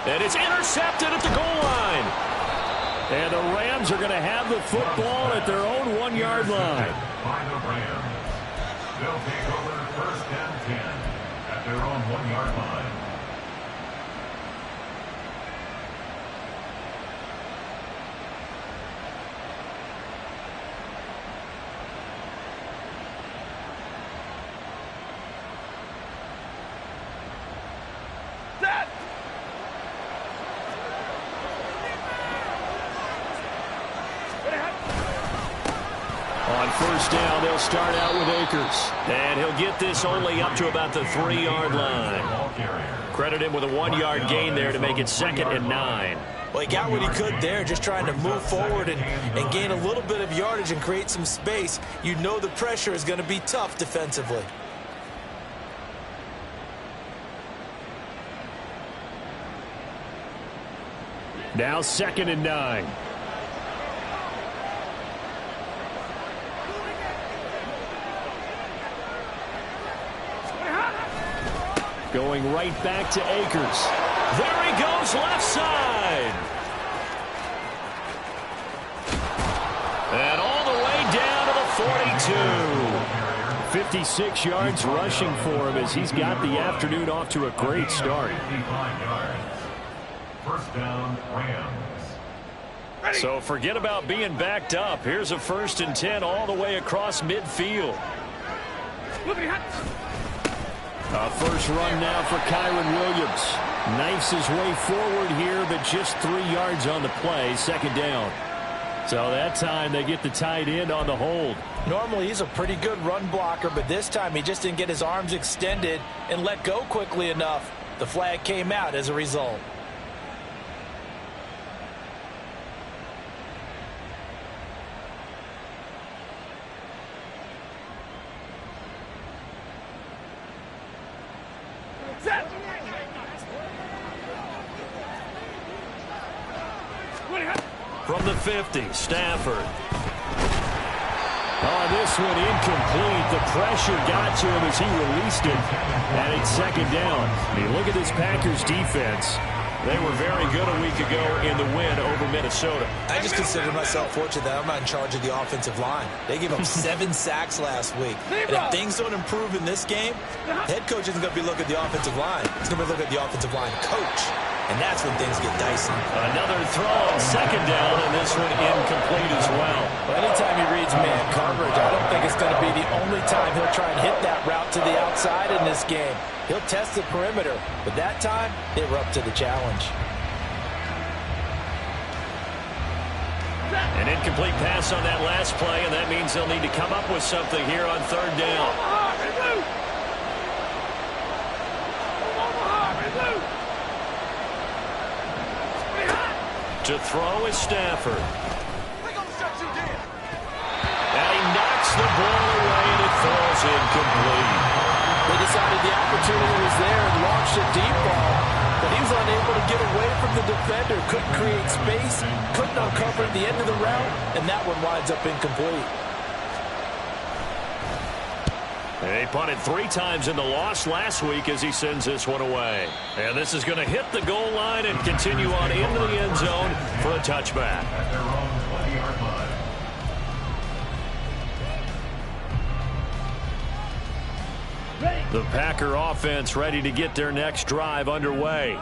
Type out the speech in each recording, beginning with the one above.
And it's intercepted at the goal line. And the Rams are going to have the football at their own 1-yard line. By the Rams. They'll take over first and 10 at their own 1-yard line. On first down, they'll start out with Akers. And he'll get this only up to about the 3-yard line. Credit him with a 1-yard gain there to make it 2nd and 9. Well, he got what he could there, just trying to move forward and gain a little bit of yardage and create some space. You know the pressure is going to be tough defensively. Now 2nd and 9. Going right back to Akers. There he goes, left side. And all the way down to the 42. 56 yards rushing for him as he's got the afternoon off to a great start. First down, Rams. So forget about being backed up. Here's a 1st and 10 all the way across midfield. A first run now for Kyron Williams. Knifes his way forward here, but just 3 yards on the play. 2nd down. So that time they get the tight end on the hold. Normally he's a pretty good run blocker, but this time he just didn't get his arms extended and let go quickly enough. The flag came out as a result. From the 50, Stafford. Oh, this one incomplete. The pressure got to him as he released it. And it's 2nd down. I mean, look at this Packers defense. They were very good a week ago in the win over Minnesota. I just consider myself fortunate that I'm not in charge of the offensive line. They gave up 7 sacks last week. And if things don't improve in this game, head coach isn't going to be looking at the offensive line. He's going to be looking at the offensive line coach. And that's when things get dicey. Another throw on 2nd down, and this one incomplete as well. Well, anytime he reads man coverage, I don't think it's going to be the only time he'll try and hit that route to the outside in this game. He'll test the perimeter, but that time, they were up to the challenge. An incomplete pass on that last play, and that means they'll need to come up with something here on 3rd down. To throw is Stafford. And he knocks the ball away, and it falls incomplete. They decided the opportunity was there and launched a deep ball, but he was unable to get away from the defender. Couldn't create space, couldn't uncover at the end of the route, and that one winds up incomplete. He punted 3 times in the loss last week as he sends this one away. And this is going to hit the goal line and continue on into the end zone for a touchback. At their own 20-yard line. The Packer offense ready to get their next drive underway.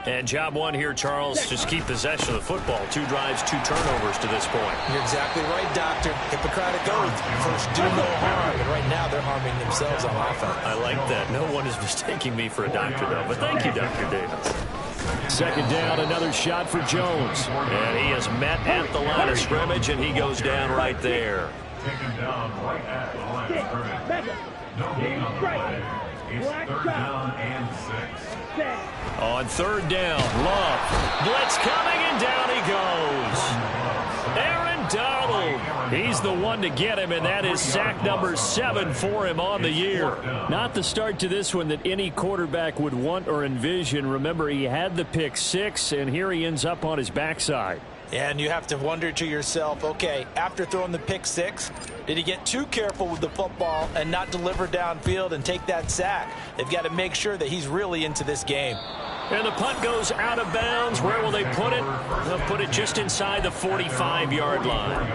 And job one here, Charles, just keep possession of the football. 2 drives, 2 turnovers to this point. You're exactly right, Doctor. Hippocratic oath. First, do no harm. And right now, they're harming themselves on offense. I like that. No one is mistaking me for a doctor, though. But thank you, Dr. Davis. 2nd down, another shot for Jones. And he is met at the line of scrimmage, and he goes down right there. Taken down right at the line of scrimmage. No gain on the play. It's 3rd down and 6. On 3rd down, Love. Blitz coming, and down he goes. Aaron Donald. He's the one to get him, and that is sack number 7 for him on the year. Not the start to this one that any quarterback would want or envision. Remember, he had the pick 6, and here he ends up on his backside. And you have to wonder to yourself, okay, after throwing the pick 6, did he get too careful with the football and not deliver downfield and take that sack? They've got to make sure that he's really into this game. And the punt goes out of bounds. Where will they put it? They'll put it just inside the 45-yard line.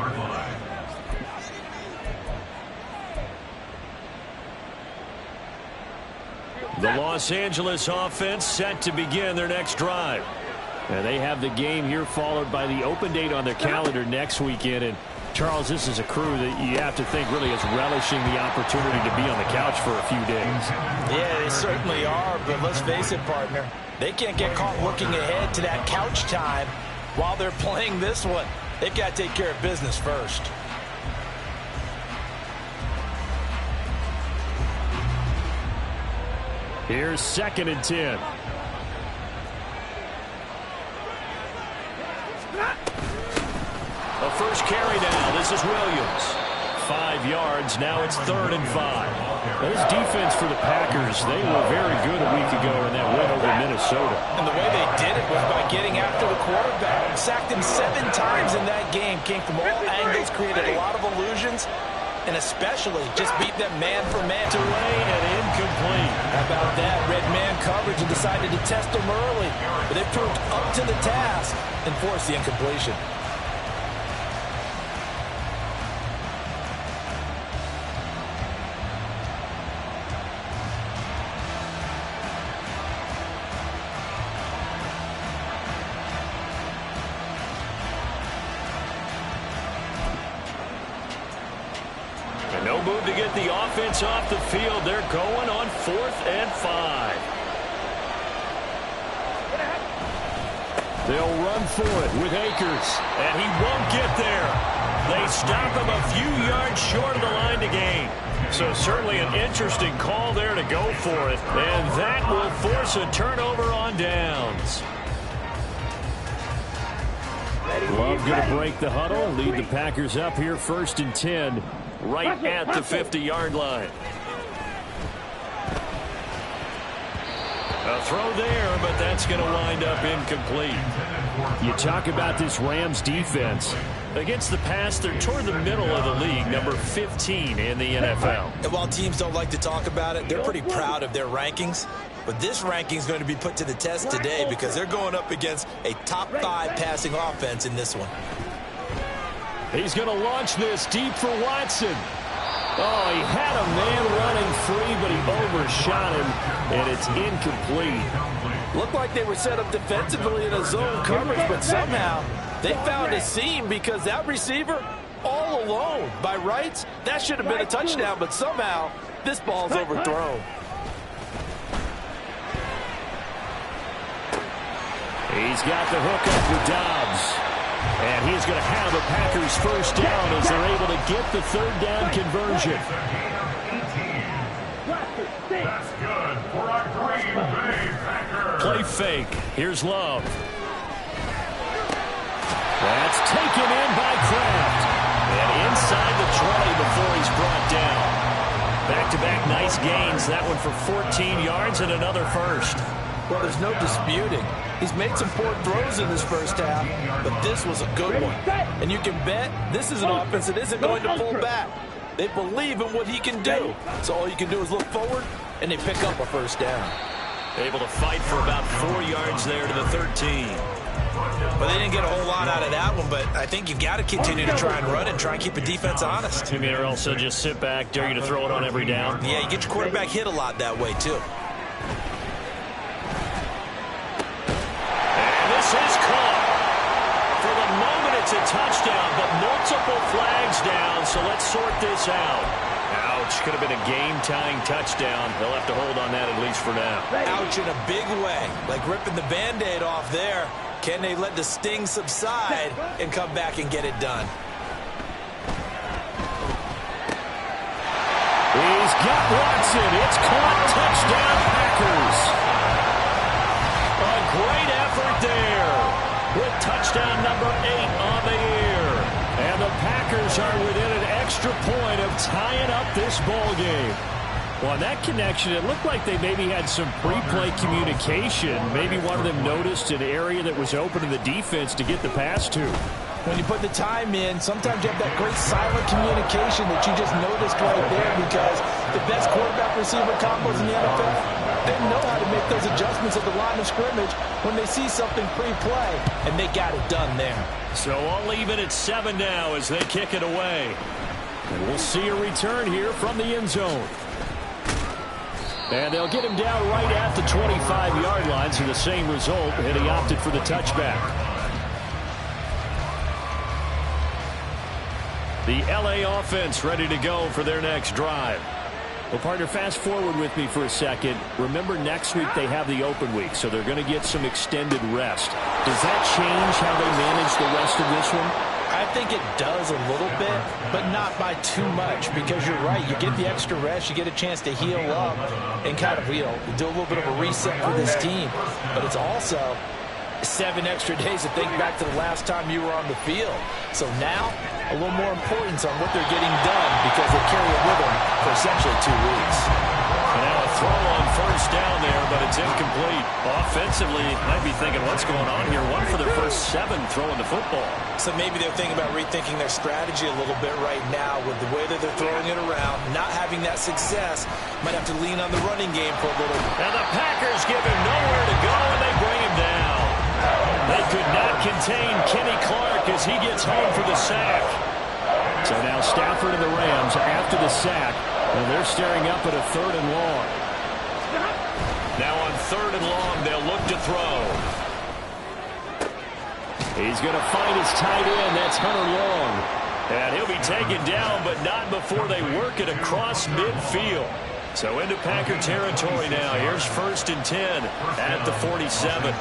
The Los Angeles offense set to begin their next drive. And they have the game here followed by the open date on their calendar next weekend. And Charles, this is a crew that you have to think really is relishing the opportunity to be on the couch for a few days. Yeah, they certainly are, but let's face it, partner. They can't get caught looking ahead to that couch time while they're playing this one. They've got to take care of business first. Here's 2nd and 10. A first carry down. This is Williams. 5 yards. Now it's 3rd and 5. This defense for the Packers, they were very good a week ago in that win over Minnesota. And the way they did it was by getting after the quarterback. Sacked him 7 times in that game. Came from all angles, created a lot of illusions, and especially just beat them man for man. Away and incomplete. How about that? Red man coverage and decided to test them early. But they proved up to the task and forced the incompletion. No move to get the offense off the field. They're going on 4th and 5. They'll run for it with Akers, and he won't get there. They stop him a few yards short of the line to gain. So certainly an interesting call there to go for it, and that will force a turnover on downs. Love going to break the huddle, lead the Packers up here 1st and 10. Right at the 50-yard line. A throw there, but that's going to wind up incomplete. You talk about this Rams defense. Against the pass, they're toward the middle of the league, number 15 in the NFL. And while teams don't like to talk about it, they're pretty proud of their rankings. But this ranking is going to be put to the test today because they're going up against a top 5 passing offense in this one. He's going to launch this deep for Watson. Oh, he had a man running free, but he overshot him, and it's incomplete. Looked like they were set up defensively in a zone coverage, but somehow they found a seam because that receiver all alone. By rights, that should have been a touchdown, but somehow this ball's overthrown. He's got the hook up with Dobbs. And he's going to have a Packers first down as they're able to get the 3rd down conversion. That's good for our Green Bay Packers. Play fake. Here's Love. That's taken in by Kraft. And inside the 20 before he's brought down. Back-to-back nice gains. That one for 14 yards and another first. Well, there's no disputing. He's made some poor throws in this first half, but this was a good one. And you can bet this is an offense that isn't going to pull back. They believe in what he can do. So all you can do is look forward, and they pick up a first down. Able to fight for about 4 yards there to the 13. But they didn't get a whole lot out of that one, but I think you've got to continue to try and run and try and keep the defense honest. You mean or also just sit back, dare you to throw it on every down? Yeah, you get your quarterback hit a lot that way, too. Is caught. For the moment, it's a touchdown, but multiple flags down, so let's sort this out. Ouch. Could have been a game-tying touchdown. They'll have to hold on that at least for now. Ouch in a big way. Like ripping the Band-Aid off there. Can they let the sting subside and come back and get it done? He's got Watson. It's caught. Touchdown, Packers. A great effort there with touchdown number 8 on the year. And the Packers are within an extra point of tying up this ball game. Well, on that connection, it looked like they maybe had some pre-play communication. Maybe one of them noticed an area that was open to the defense to get the pass to. When you put the time in, sometimes you have that great silent communication that you just noticed right there because the best quarterback-receiver combos in the NFL They know how to make those adjustments at the line of scrimmage when they see something pre-play, and they got it done there. So I'll leave it at 7 now as they kick it away. And we'll see a return here from the end zone. And they'll get him down right at the 25-yard line, so the same result, and he opted for the touchback. The LA offense ready to go for their next drive. Well, partner, fast forward with me for a second. Remember, next week they have the open week, so they're going to get some extended rest. Does that change how they manage the rest of this one? I think it does a little bit, but not by too much, because you're right. You get the extra rest. You get a chance to heal up and kind of, do a little bit of a reset for this team. But it's also 7 extra days to think back to the last time you were on the field. So now, a little more importance on what they're getting done because they carry it with them for essentially 2 weeks. And now a throw on first down there, but it's incomplete. Offensively, might be thinking, what's going on here? 1 for their first 7 throwing the football. So maybe they're thinking about rethinking their strategy a little bit right now with the way that they're throwing it around, not having that success. Might have to lean on the running game for a little. And the Packers give him nowhere to go, and they bring him down. They could not contain Kenny Clark as he gets home for the sack. So now Stafford and the Rams after the sack, and they're staring up at a 3rd and long. Now on 3rd and long, they'll look to throw. He's going to find his tight end. That's Hunter Long. And he'll be taken down, but not before they work it across midfield. So into Packer territory now. Here's 1st and 10 at the 47.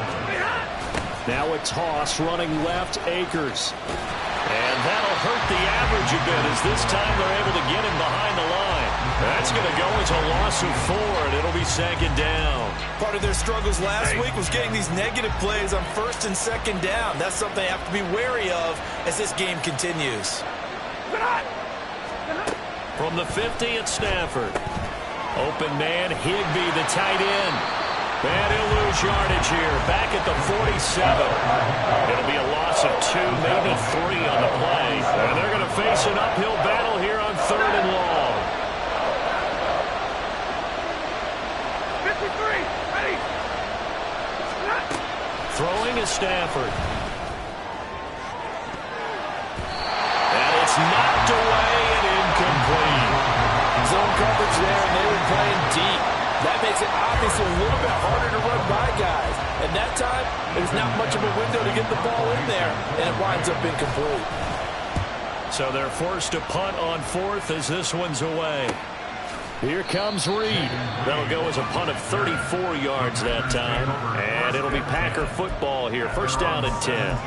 Now a toss running left, Akers. And that'll hurt the average a bit as this time they're able to get him behind the line. That's going to go as a loss of 4, and it'll be 2nd down. Part of their struggles last week was getting these negative plays on 1st and 2nd down. That's something they have to be wary of as this game continues. From the 50 at Stafford. Open man, Higbee, the tight end. And he'll lose yardage here. Back at the 47. It'll be a loss of 2, maybe 3 on the play. And they're going to face an uphill battle here on 3rd and long. 53, ready. Throwing is Stafford. And it's knocked away and incomplete. Zone coverage there, and they were playing deep. That makes it obviously a little bit harder to run by guys. And that time, there's not much of a window to get the ball in there, and it winds up incomplete. So they're forced to punt on 4th as this one's away. Here comes Reed. That'll go as a punt of 34 yards that time. And it'll be Packer football here. 1st down and 10.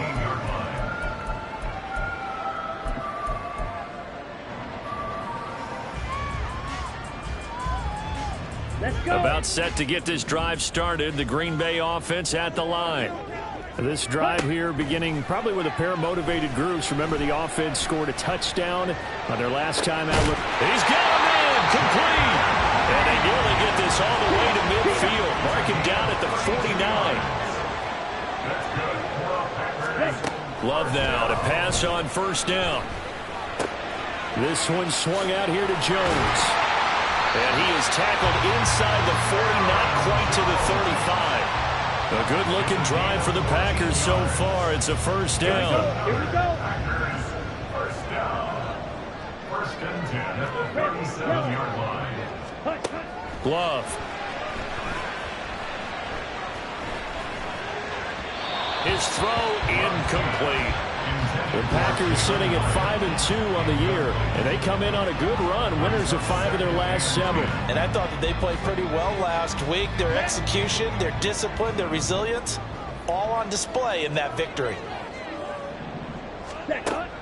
About set to get this drive started. The Green Bay offense at the line. This drive here beginning probably with a pair of motivated groups. Remember, the offense scored a touchdown on their last time out. He's got him in. Complete. And they nearly get this all the way to midfield. Mark him down at the 49. Love now to pass on 1st down. This one swung out here to Jones. And he is tackled inside the 40, not quite to the 35. A good-looking drive for the Packers so far. It's a 1st down. Here we go. Packers, 1st down. 1st and 10 at the 37-yard line. Glove. His throw incomplete. The Packers sitting at 5-2 on the year, and they come in on a good run, winners of 5 of their last 7. And I thought that they played pretty well last week. Their execution, their discipline, their resilience, all on display in that victory.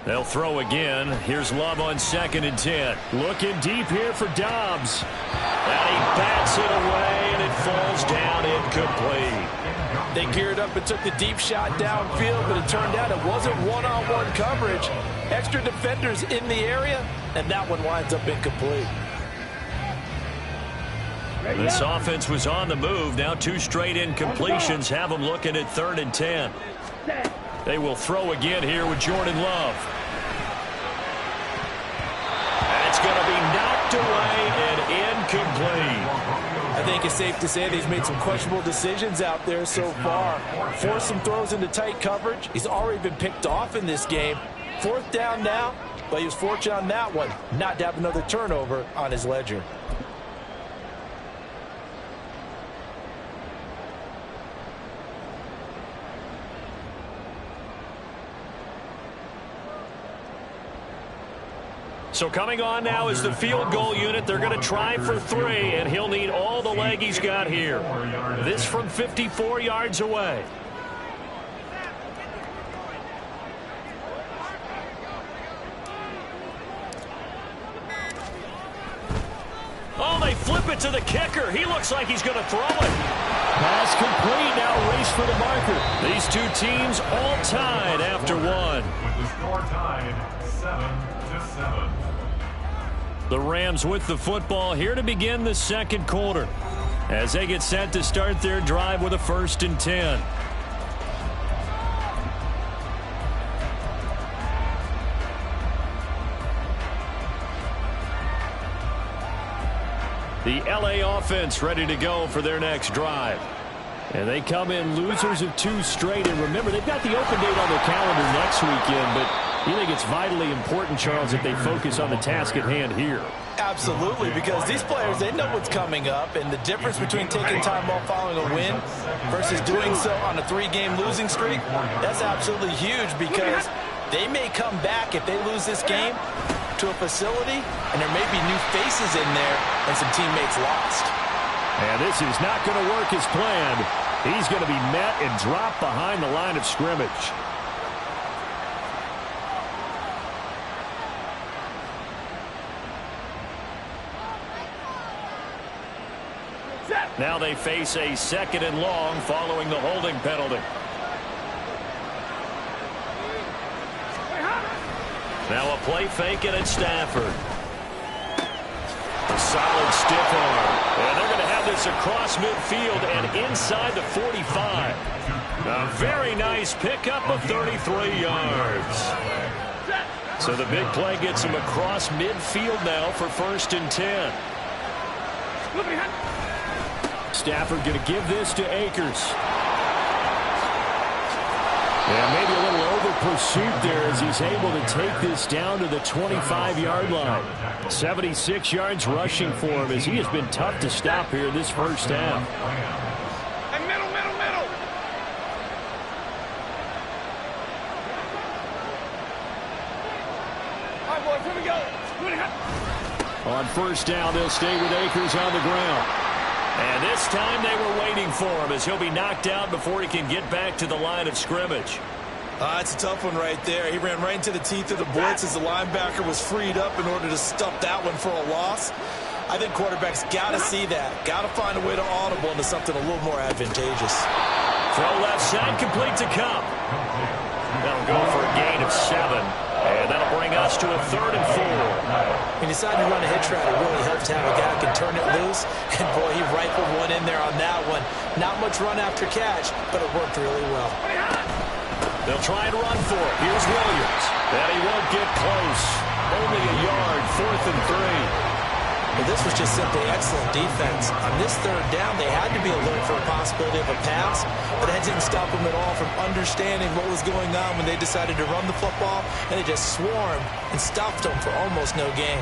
They'll throw again. Here's Love on 2nd and 10. Looking deep here for Dobbs. And he bats it away, and it falls down incomplete. They geared up and took the deep shot downfield, but it turned out it wasn't one-on-one coverage. Extra defenders in the area, and that one winds up incomplete. This offense was on the move. Now 2 straight incompletions have them looking at 3rd and 10. They will throw again here with Jordan Love. That's going to be knocked away and incomplete. I think think it's safe to say that he's made some questionable decisions out there so far. Forced some throws into tight coverage. He's already been picked off in this game. 4th down now, but he was fortunate on that one not to have another turnover on his ledger. So coming on now is the field goal unit. They're going to try for 3, and he'll need all the leg he's got here. This from 54 yards away. Oh, they flip it to the kicker. He looks like he's going to throw it. Pass complete. Now race for the marker. These two teams all tied after one. With the score tied 7-7. The Rams with the football here to begin the second quarter as they get set to start their drive with a 1st and 10. The LA offense ready to go for their next drive. And they come in losers of 2 straight. And remember, they've got the open date on their calendar next weekend, but you think it's vitally important, Charles, that they focus on the task at hand here? Absolutely, because these players, they know what's coming up, and the difference between taking time off following a win versus doing so on a 3-game losing streak, that's absolutely huge because they may come back if they lose this game to a facility, and there may be new faces in there and some teammates lost. And this is not going to work as planned. He's going to be met and dropped behind the line of scrimmage. Now they face a 2nd and long following the holding penalty. Now a play fake and it's Stafford. A solid stiff arm. And they're going to have this across midfield and inside the 45. A very nice pickup of 33 yards. So the big play gets him across midfield now for 1st and 10. Stafford going to give this to Akers. And maybe a little over pursuit there as he's able to take this down to the 25-yard line. 76 yards rushing for him as he has been tough to stop here in this first half. Middle. All right, boys, here we go. On 1st down, they'll stay with Akers on the ground. And this time they were waiting for him as he'll be knocked out before he can get back to the line of scrimmage. That's a tough one right there. He ran right into the teeth of the blitz as the linebacker was freed up in order to stuff that one for a loss. I think quarterbacks got to see that. Got to find a way to audible into something a little more advantageous. Throw left side, complete to Cup. That'll go for a gain of 7. And that'll bring us to a 3rd and 4. When you decide to run a hitch route, it really helps to have a guy who can turn it loose. And, boy, he rifled one in there on that one. Not much run after catch, but it worked really well. They'll try and run for it. Here's Williams. And he won't get close. Only a yard, 4th and 3. But this was just simply excellent defense. On this 3rd down, they had to be alert for a possibility of a pass, but that didn't stop them at all from understanding what was going on when they decided to run the football, and they just swarmed and stuffed them for almost no gain.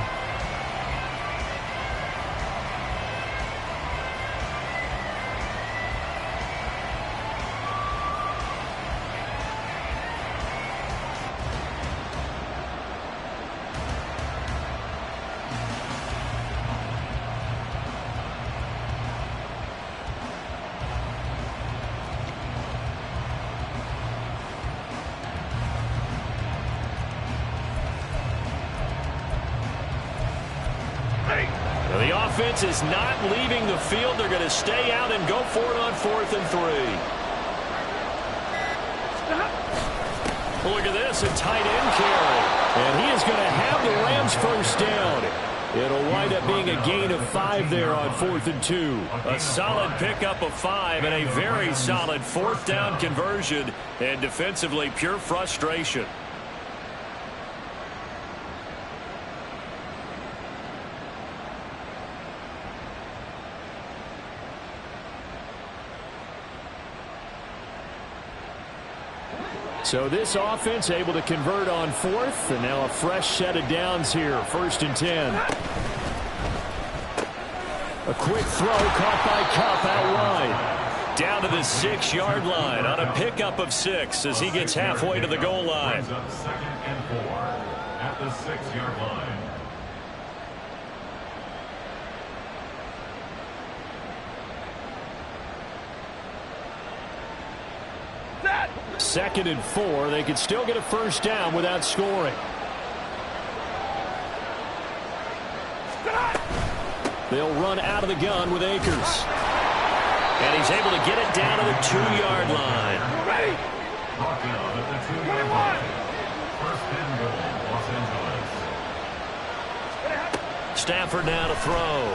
The offense is not leaving the field. They're going to stay out and go for it on 4th and 3. Look at this, a tight end carry. And he is going to have the Rams 1st down. It'll wind up being a gain of 5 there on 4th and 2. A solid pickup of 5 and a very solid 4th down conversion. And defensively, pure frustration. So this offense able to convert on fourth, and now a fresh set of downs here, 1st and 10. A quick throw caught by Kupp out wide. Down to the 6-yard line on a pickup of 6 as he gets halfway to the goal line. 2nd and 4 at the 6-yard line. 2nd and 4. They could still get a first down without scoring. They'll run out of the gun with Akers. And he's able to get it down to the 2-yard line. Ready? Brought down at the 2-yard line. 1st and goal, Los Angeles. Stafford now to throw.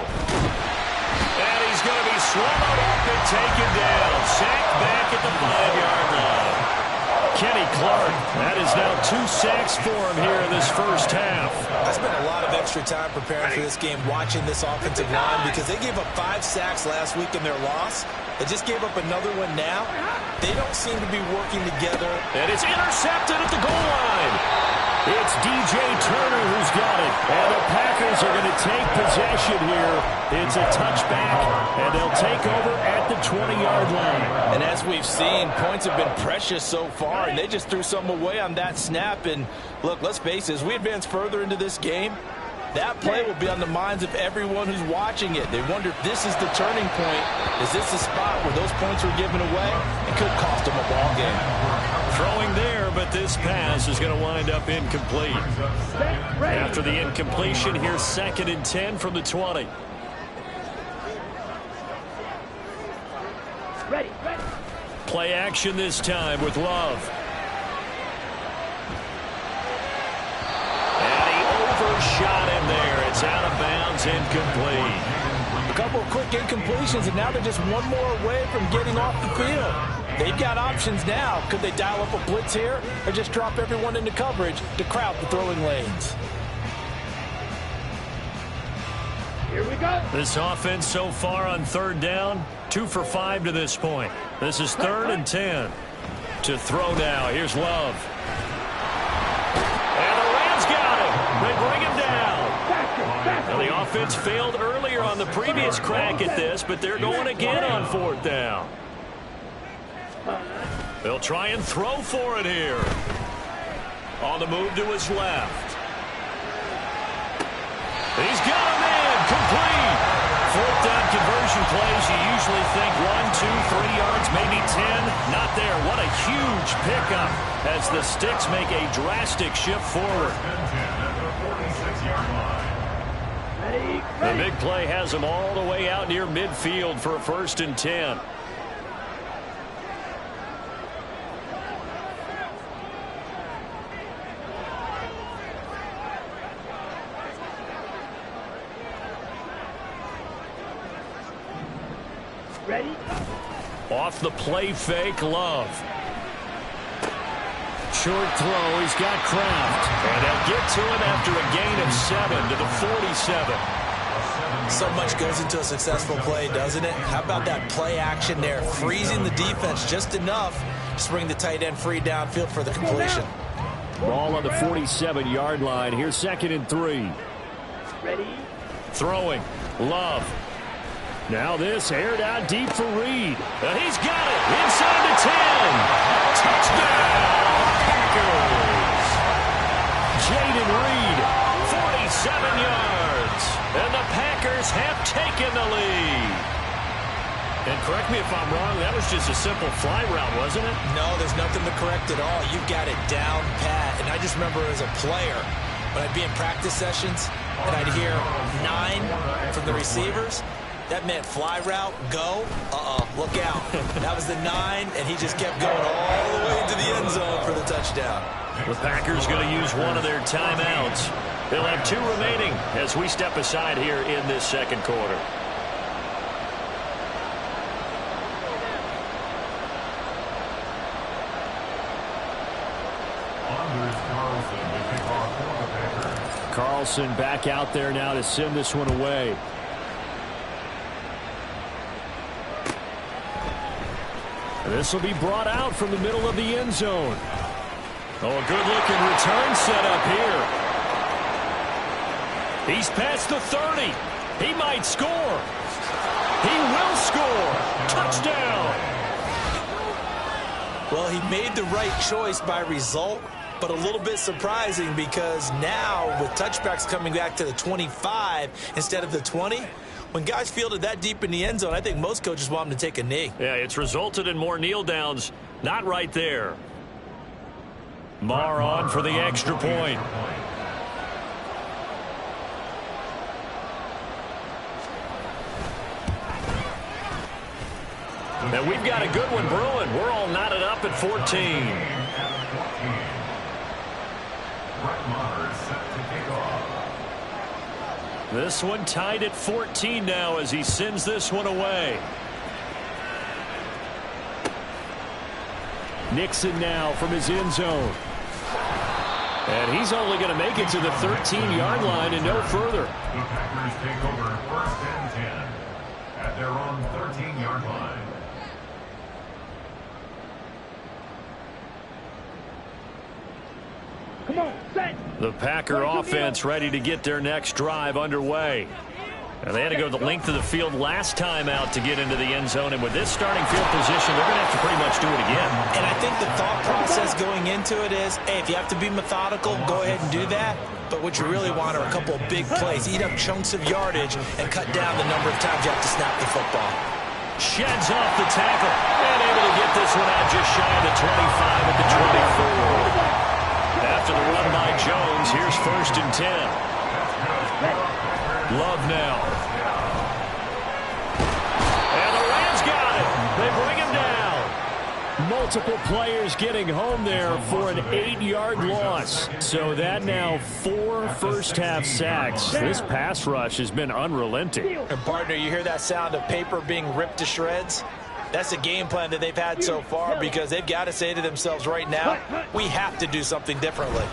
And he's going to be swallowed up and taken down. Sacked back at the 5-yard line. Kenny Clark, that is now 2 sacks for him here in this first half. I spent a lot of extra time preparing for this game watching this offensive line because they gave up 5 sacks last week in their loss. They just gave up another one now. They don't seem to be working together. And it's intercepted at the goal line. It's DJ Turner who's got it. And the Packers are going to take possession here. It's a touchback, and they'll take over at the 20-yard line. And as we've seen, points have been precious so far, and they just threw some away on that snap. And look, let's face it, as we advance further into this game, that play will be on the minds of everyone who's watching it. They wonder if this is the turning point. Is this the spot where those points were given away? It could cost them a ball game. Throwing there, but this pass is going to wind up incomplete. After the incompletion, here's 2nd and 10 from the 20. Ready. Play action this time with Love. And he overshot him there. It's out of bounds, incomplete. A couple of quick incompletions, and now they're just one more away from getting off the field. They've got options now. Could they dial up a blitz here or just drop everyone into coverage to crowd the throwing lanes? Here we go. This offense so far on 3rd down, 2 for 5 to this point. This is 3rd and 10. To throw now, here's Love. And the Rams got him. They bring him down. Now the offense failed earlier on the previous crack at this, but they're going again on 4th down. They'll try and throw for it here. On the move to his left. He's got him in. Complete. 4th down conversion plays. You usually think 1, 2, 3 yards, maybe 10. Not there. What a huge pickup as the Sticks make a drastic shift forward. The big play has them all the way out near midfield for a 1st and 10. Ready? Off the play fake, Love. Short throw, he's got Kraft. And they'll get to him after a gain of 7 to the 47. So much goes into a successful play, doesn't it? How about that play action there? Freezing the defense just enough to bring the tight end free downfield for the completion. Ball on the 47-yard line. Here's 2nd and 3. Ready? Throwing. Love. Now this aired out deep for Reed. He's got it inside the 10. Touchdown, Packers. Jaden Reed, 47 yards. And the Packers have taken the lead. And correct me if I'm wrong, that was just a simple fly route, wasn't it? No, there's nothing to correct at all. You've got it down pat. And I just remember as a player, when I'd be in practice sessions, and I'd hear 9 from the receivers, that meant fly route, go, look out. That was the 9, and he just kept going all the way into the end zone for the touchdown. The Packers going to use one of their timeouts. They'll have 2 remaining as we step aside here in this 2nd quarter. Carlson back out there now to send this one away. This will be brought out from the middle of the end zone. Oh, a good-looking return set up here. He's past the 30. He might score. He will score. Touchdown. Well, he made the right choice by result, but a little bit surprising because now with touchbacks coming back to the 25 instead of the 20, when guys fielded that deep in the end zone, I think most coaches want them to take a knee. Yeah, it's resulted in more kneel downs. Not right there. Marr on for the extra point. And we've got a good one brewing. We're all knotted up at 14. This one tied at 14 now as he sends this one away. Nixon now from his end zone. And he's only going to make it to the 13-yard line and no further. The Packers take over 1st and 10 at their own 13-yard line. Come on, set. The Packer offense ready to get their next drive underway. And they had to go the length of the field last time out to get into the end zone. And with this starting field position, they're going to have to pretty much do it again. And I think the thought process going into it is, hey, if you have to be methodical, go ahead and do that. But what you really want are a couple of big plays. Eat up chunks of yardage and cut down the number of times you have to snap the football. Sheds off the tackle. And able to get this one out just shy of the 25 at the 24. After the run by Jones, here's 1st and 10. Love now. And the Rams got it. They bring him down. Multiple players getting home there for an 8-yard loss. So that now 4 first-half sacks. This pass rush has been unrelenting. And partner, you hear that sound of paper being ripped to shreds? That's a game plan that they've had so far because they've got to say to themselves right now, we have to do something differently.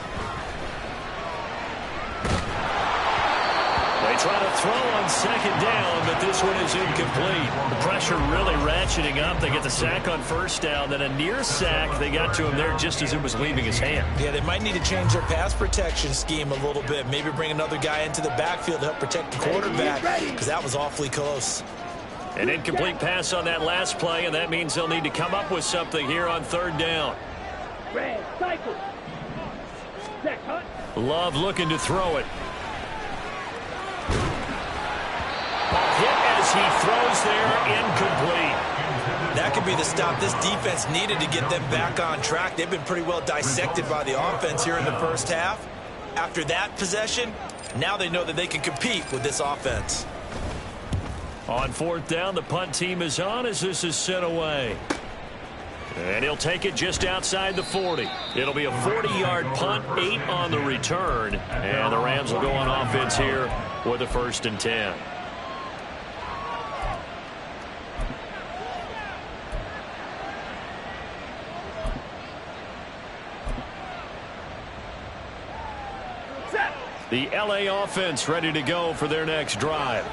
They try to throw on 2nd down, but this one is incomplete. The pressure really ratcheting up. They get the sack on 1st down, then a near sack. They got to him there just as it was leaving his hand. Yeah, they might need to change their pass protection scheme a little bit. Maybe bring another guy into the backfield to help protect the quarterback because that was awfully close. An incomplete pass on that last play, and that means they'll need to come up with something here on 3rd down. Red cycle. Love looking to throw it. A hit as he throws there, incomplete. That could be the stop this defense needed to get them back on track. They've been pretty well dissected by the offense here in the 1st half. After that possession, now they know that they can compete with this offense. On 4th down, the punt team is on as this is sent away. And he'll take it just outside the 40. It'll be a 40-yard punt, 8 on the return. And the Rams will go on offense here with a 1st and 10. The LA offense ready to go for their next drive.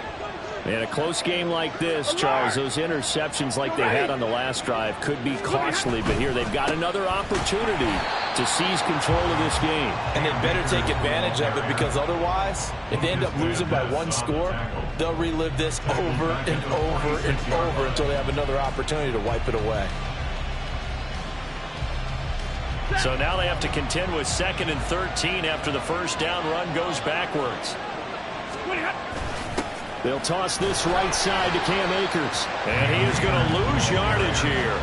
In a close game like this, Charles, those interceptions like they had on the last drive could be costly, but here they've got another opportunity to seize control of this game. And they better take advantage of it because otherwise, if they end up losing by 1 score, they'll relive this over and over and over until they have another opportunity to wipe it away. So now they have to contend with 2nd and 13 after the 1st down run goes backwards. They'll toss this right side to Cam Akers. And he is going to lose yardage here.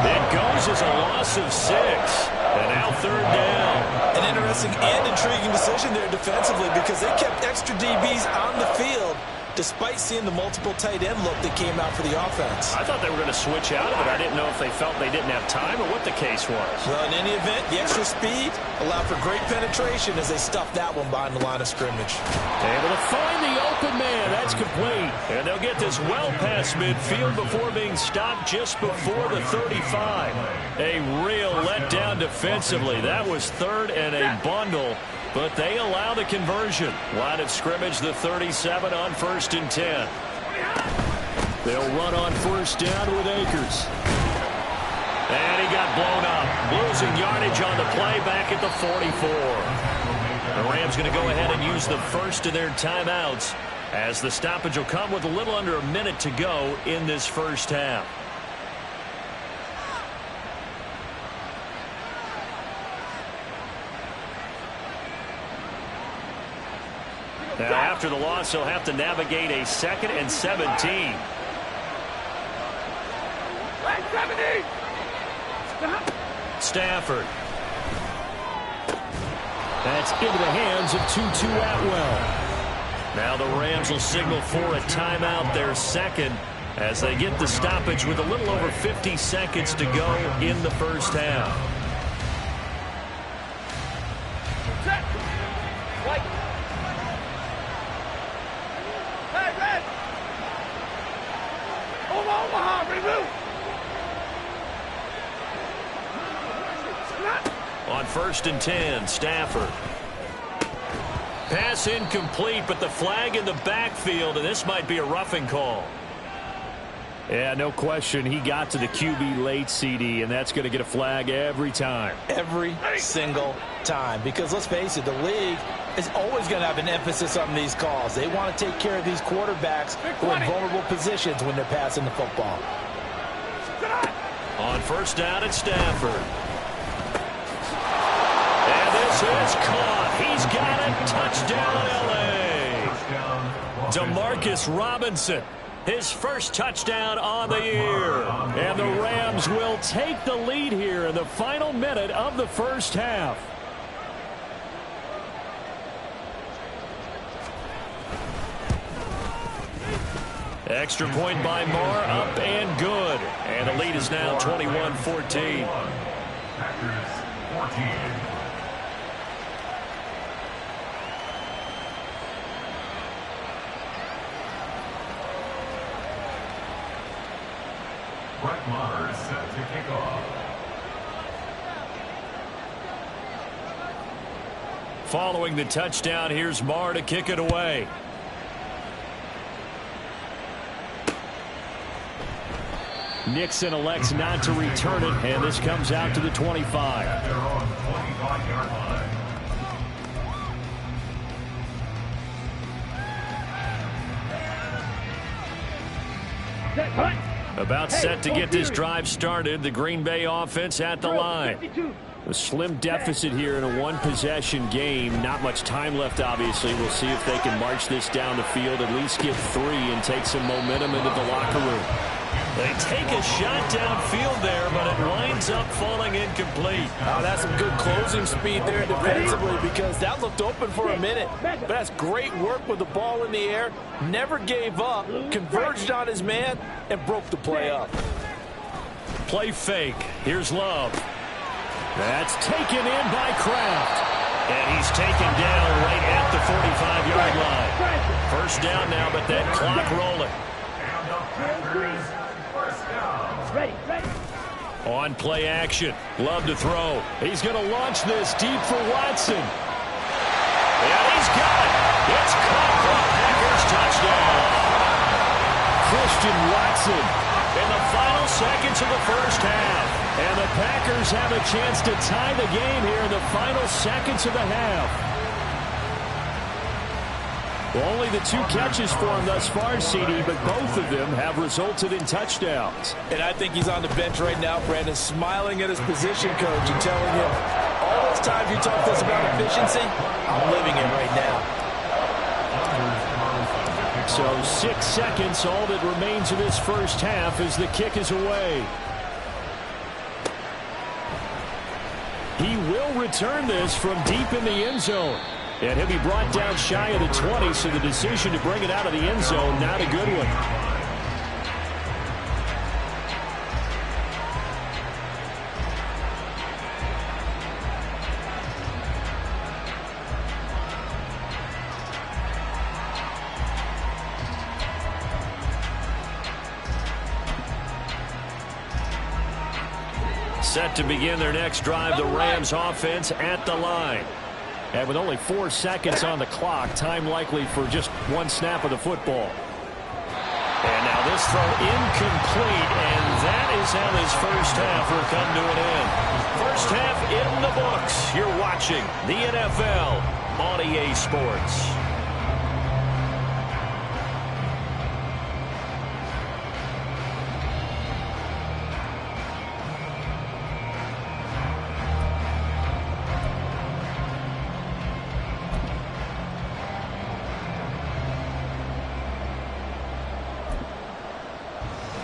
It goes as a loss of 6. And now 3rd down. An interesting and intriguing decision there defensively because they kept extra DBs on the field despite seeing the multiple tight end look that came out for the offense. I thought they were going to switch out of it. I didn't know if they felt they didn't have time or what the case was. Well, in any event, the extra speed allowed for great penetration as they stuffed that one behind the line of scrimmage. Able to find the open man. That's complete. And they'll get this well past midfield before being stopped just before the 35. A real letdown defensively. That was 3rd and a bundle. But they allow the conversion. Line of scrimmage, the 37 on 1st and 10. They'll run on 1st down with Akers. And he got blown up. Losing yardage on the play back at the 44. The Rams going to go ahead and use the first of their timeouts, as the stoppage will come with a little under a minute to go in this first half. Now, after the loss, he'll have to navigate a 2nd and 17. Stafford. That's into the hands of Tutu Atwell. Now the Rams will signal for a timeout, their second, as they get the stoppage with a little over 50 seconds to go in the first half. On 1st and 10, Stafford. Pass incomplete, but the flag in the backfield, and this might be a roughing call. Yeah, no question. He got to the QB late, CD, and that's going to get a flag every time. Every single time. Because let's face it, the league is always going to have an emphasis on these calls. They want to take care of these quarterbacks who are in vulnerable positions when they're passing the football. On 1st down at Stafford. And this is caught. He's got it. Touchdown, L.A. Demarcus Robinson. His first touchdown on the year. And the Rams will take the lead here in the final minute of the first half. Extra point by Marr, up and good. And the lead is now 21-14. Packers 14. Brett Maher is set to kick off. Following the touchdown, here's Marr to kick it away. Nixon elects not to return it, and this comes out to the 25. At their own 25-yard line. About set to get this drive started. The Green Bay offense at the line. A slim deficit here in a one-possession game. Not much time left, obviously. We'll see if they can march this down the field, at least get 3 and take some momentum into the locker room. They take a shot downfield there, but it winds up falling incomplete. Oh, that's some good closing speed there defensively, because that looked open for a minute. But that's great work with the ball in the air. Never gave up, converged on his man, and broke the play up. Play fake. Here's Love. That's taken in by Kraft. And he's taken down right at the 45-yard line. First down now, but that clock rolling. And the Packers first down. Ready. On play action. Love to throw. He's going to launch this deep for Watson. And he's got it. It's caught for a Packers touchdown. Christian Watson in the final seconds of the first half. And the Packers have a chance to tie the game here in the final seconds of the half. Well, only the 2 catches for him thus far, CD, but both of them have resulted in touchdowns. And I think he's on the bench right now, Brandon, smiling at his position coach and telling him, all those times you talk to us about efficiency, I'm living it right now. So 6 seconds, all that remains of this first half as the kick is away. He will return this from deep in the end zone. And he'll be brought down shy of the 20, so the decision to bring it out of the end zone, not a good one. Set to begin their next drive, the Rams offense at the line. And with only 4 seconds on the clock, time likely for just 1 snap of the football. And now this throw incomplete, and that is how this first half will come to an end. First half in the books. You're watching the NFL on EA Sports.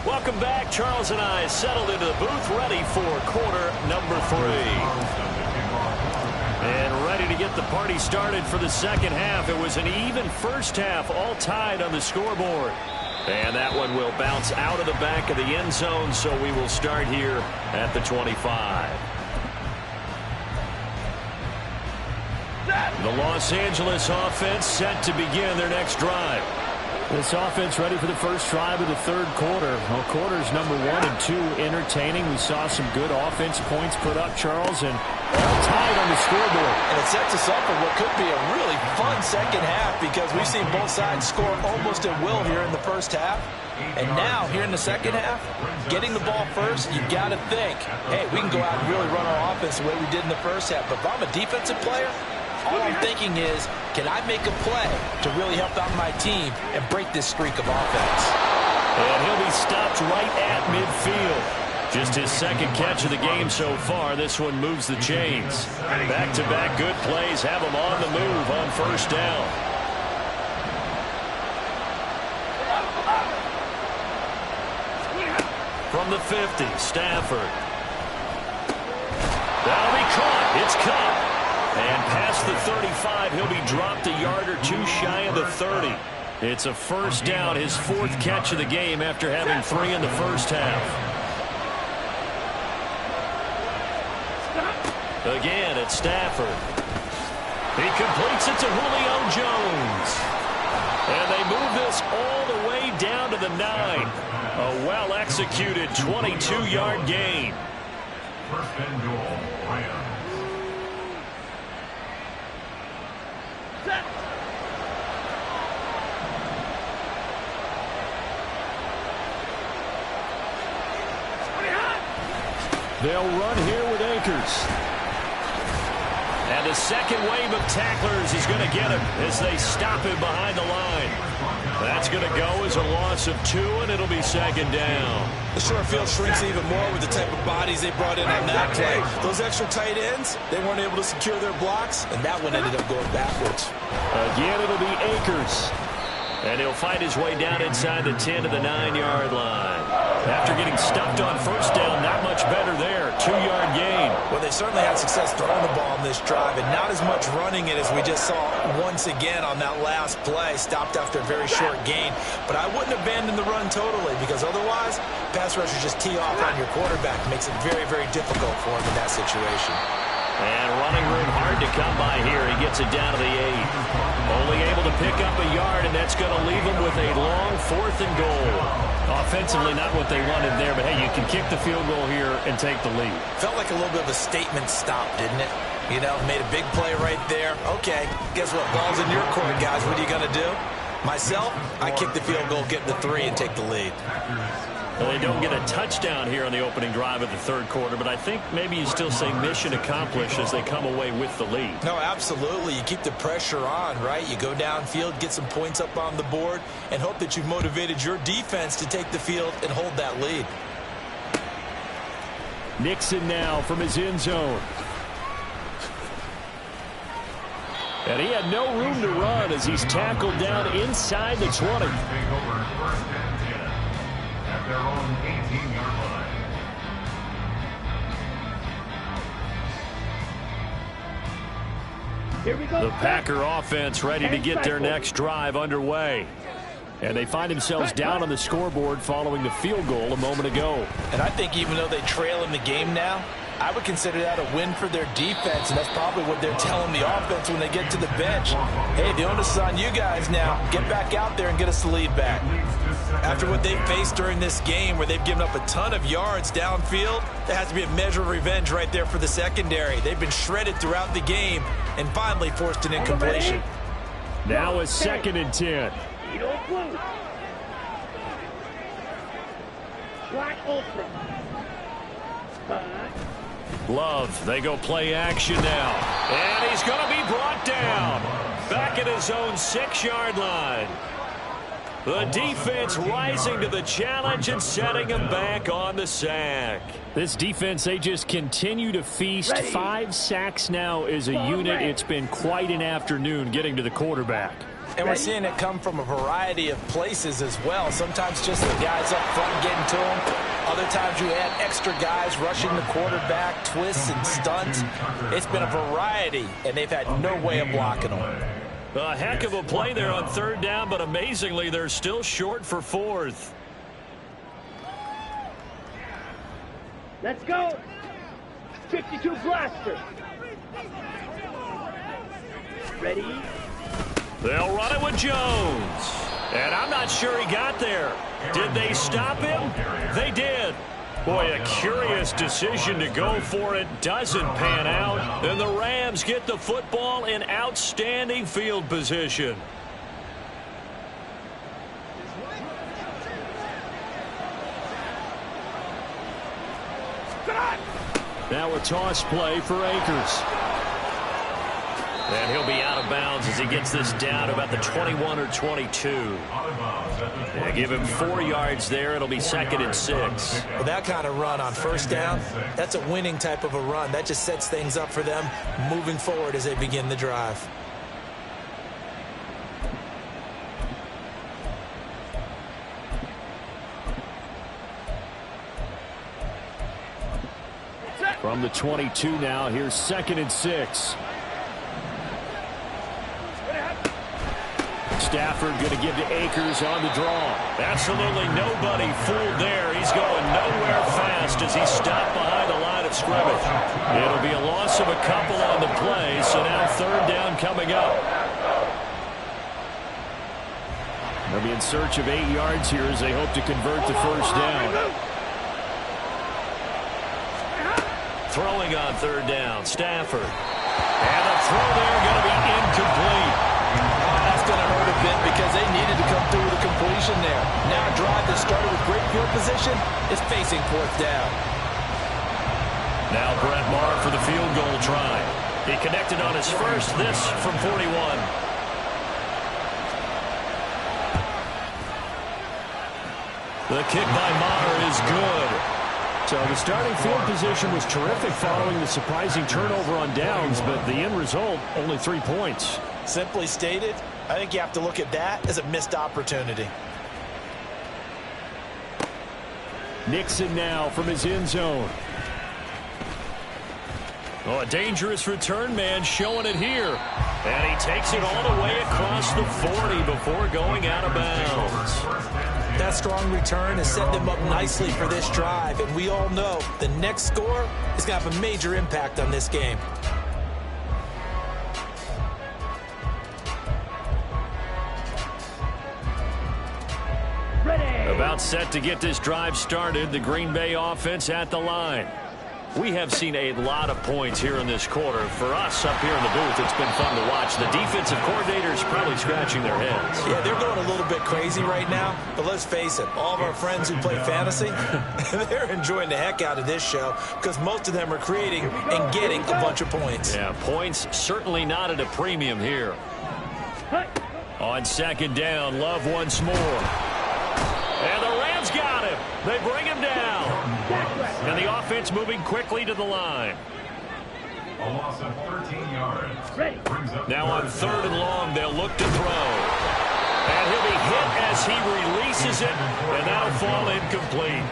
Welcome back. Charles and I settled into the booth, ready for quarter number 3. And ready to get the party started for the second half. It was an even first half, all tied on the scoreboard. And that one will bounce out of the back of the end zone, so we will start here at the 25. The Los Angeles offense set to begin their next drive. This offense ready for the first drive of the third quarter. Well, quarters number 1 and 2 entertaining. We saw some good offense points put up, Charles, and all tied on the scoreboard. And it sets us up for what could be a really fun second half because we've seen both sides score almost at will here in the first half. And now, here in the second half, getting the ball first, you've got to think, hey, we can go out and really run our offense the way we did in the first half. But if I'm a defensive player, all I'm thinking is, can I make a play to really help out my team and break this streak of offense? And he'll be stopped right at midfield. Just his second catch of the game so far. This one moves the chains. Back-to-back good plays have him on the move on first down. From the 50, Stafford. That'll be caught. It's caught. And past the 35, he'll be dropped a yard or 2 shy of the 30. It's a first down, his 4th catch of the game after having 3 in the first half. Again, it's Stafford. He completes it to Julio Jones. And they move this all the way down to the 9. A well-executed 22-yard gain. First and goal, Rams. They'll run here with Akers. And the second wave of tacklers is going to get him as they stop him behind the line. That's going to go as a loss of 2, and it'll be second down. The short field shrinks even more with the type of bodies they brought in on that play. Those extra tight ends, they weren't able to secure their blocks, and that one ended up going backwards. Again, it'll be Akers. And he'll fight his way down inside the 10 to the 9-yard line. After getting stuffed on first down, not much better there. 2-yard gain. Well, they certainly had success throwing the ball on this drive, and not as much running it as we just saw once again on that last play. Stopped after a very short gain. But I wouldn't abandon the run totally, because otherwise, pass rushers just tee off on your quarterback. It makes it very, very difficult for him in that situation. And running room hard to come by here. He gets it down to the 8. Only able to pick up a yard, and that's going to leave him with a long 4th and goal. Offensively, not what they wanted there, but hey, you can kick the field goal here and take the lead. Felt like a little bit of a statement stop, didn't it? You know, made a big play right there. Okay, guess what? Ball's in your court, guys. What are you going to do? Myself, I kick the field goal, get the 3, and take the lead. Well, they don't get a touchdown here on the opening drive of the third quarter, but I think maybe you still say mission accomplished as they come away with the lead. No, absolutely. You keep the pressure on, right? You go downfield, get some points up on the board, and hope that you've motivated your defense to take the field and hold that lead. Nixon now from his end zone. And he had no room to run as he's tackled down inside the 20. Their own 18-yard line. Here we go. The Packer offense ready to get their next drive underway. And they find themselves down on the scoreboard following the field goal a moment ago. And I think even though they trail in the game now, I would consider that a win for their defense, and that's probably what they're telling the offense when they get to the bench. Hey, the onus is on you guys now. Get back out there and get us the lead back. After what they've faced during this game where they've given up a ton of yards downfield, there has to be a measure of revenge right there for the secondary. They've been shredded throughout the game and finally forced an incompletion. Now a 2nd and 10. Wide open. Love, they go play action now. And he's going to be brought down. Back at his own 6-yard line. The defense rising to the challenge and setting him back on the sack. This defense, they just continue to feast. Ready. 5 sacks now as a unit. It's been quite an afternoon getting to the quarterback. And we're seeing it come from a variety of places as well. Sometimes just the guys up front getting to him. Other times you add extra guys rushing the quarterback, twists and stunts. It's been a variety, and they've had no way of blocking them. A heck of a play there on 3rd down, but amazingly, they're still short for 4th. Let's go. 52 blaster. Ready? They'll run it with Jones. And I'm not sure he got there. Did they stop him? They did. Boy, a curious decision to go for it. Doesn't pan out. And the Rams get the football in outstanding field position. Now a toss play for Akers. And he'll be out of bounds as he gets this down about the 21 or 22. Yeah, give him 4 yards there. It'll be 2nd and 6. Well, that kind of run on 1st down, that's a winning type of a run. That just sets things up for them moving forward as they begin the drive. From the 22 now, here's 2nd and 6. Stafford going to give to Akers on the draw. Absolutely nobody fooled there. He's going nowhere fast as he's stopped behind the line of scrimmage. It'll be a loss of a couple on the play, so now 3rd down coming up. They'll be in search of 8 yards here as they hope to convert the 1st down. Throwing on 3rd down, Stafford. And the throw there going to be incomplete. That's going to hurt a bit because they needed to come through with a completion there. Now a drive that started with great field position is facing 4th down. Now Brett Maher for the field goal try. He connected on his first, this from 41. The kick by Maher is good. So the starting field position was terrific following the surprising turnover on downs, but the end result, only 3 points. Simply stated, I think you have to look at that as a missed opportunity. Nixon now from his end zone. Oh, a dangerous return man showing it here. And he takes it all the way across the 40 before going out of bounds. That strong return has set them up nicely for this drive, and we all know the next score is going to have a major impact on this game. Ready. About set to get this drive started, the Green Bay offense at the line. We have seen a lot of points here in this quarter. For us up here in the booth, it's been fun to watch. The defensive coordinators probably scratching their heads. Yeah, they're going a little bit crazy right now, but let's face it, all of our friends who play fantasy, they're enjoying the heck out of this show because most of them are creating and getting a bunch of points. Yeah, points certainly not at a premium here. On 2nd down, Love once more. And the Rams got him. They bring him down. And the offense moving quickly to the line. A loss of 13 yards. Ready. Now on 3rd and long, they'll look to throw. And he'll be hit as he releases it, and that'll fall incomplete.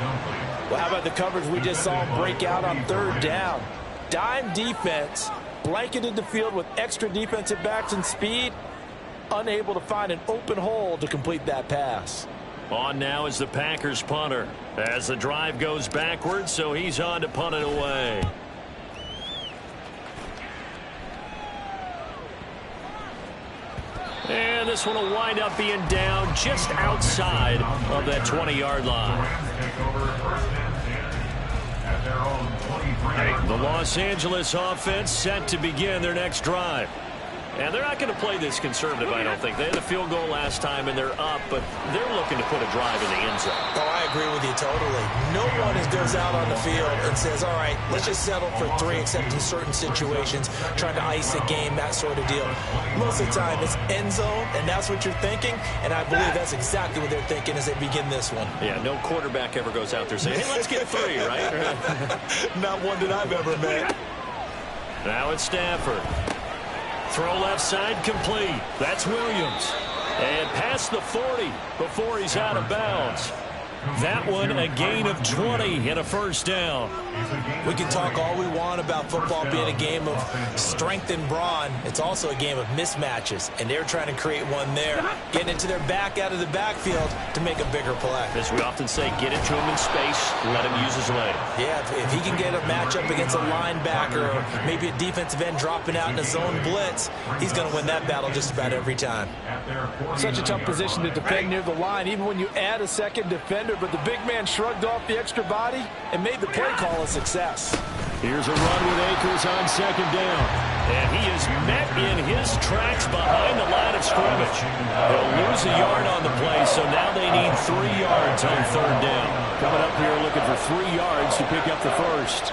Well, how about the coverage we just saw him break out on 3rd down? Dime defense, blanketed the field with extra defensive backs and speed, unable to find an open hole to complete that pass. On now is the Packers punter as the drive goes backwards, so he's on to punt it away. And this one will wind up being down just outside of that 20-yard line. The Los Angeles offense set to begin their next drive. And they're not going to play this conservative, I don't think. They had a field goal last time, and they're up, but they're looking to put a drive in the end zone. Oh, I agree with you totally. No one goes out on the field and says, all right, let's just settle for 3, except in certain situations, trying to ice a game, that sort of deal. Most of the time, it's end zone, and that's what you're thinking, and I believe that's exactly what they're thinking as they begin this one. Yeah, no quarterback ever goes out there saying, hey, let's get 3, right? Not one that I've ever met. Now it's Stafford. Throw left side complete. That's Williams. And past the 40 before he's out of bounds. That one a gain of 20 and a first down. We can talk all we want about football being a game of strength and brawn. It's also a game of mismatches, and they're trying to create one there, getting into their back out of the backfield to make a bigger play. As we often say, get it to him in space, let him use his leg. Yeah, if he can get a matchup against a linebacker or maybe a defensive end dropping out in a zone blitz, he's going to win that battle just about every time. Such a tough position to defend near the line, even when you add a second defender, but the big man shrugged off the extra body and made the play call a success. Here's a run with Akers on second down. And he is met in his tracks behind the line of scrimmage. He'll lose a yard on the play, so now they need 3 yards on third down. Coming up here looking for 3 yards to pick up the first.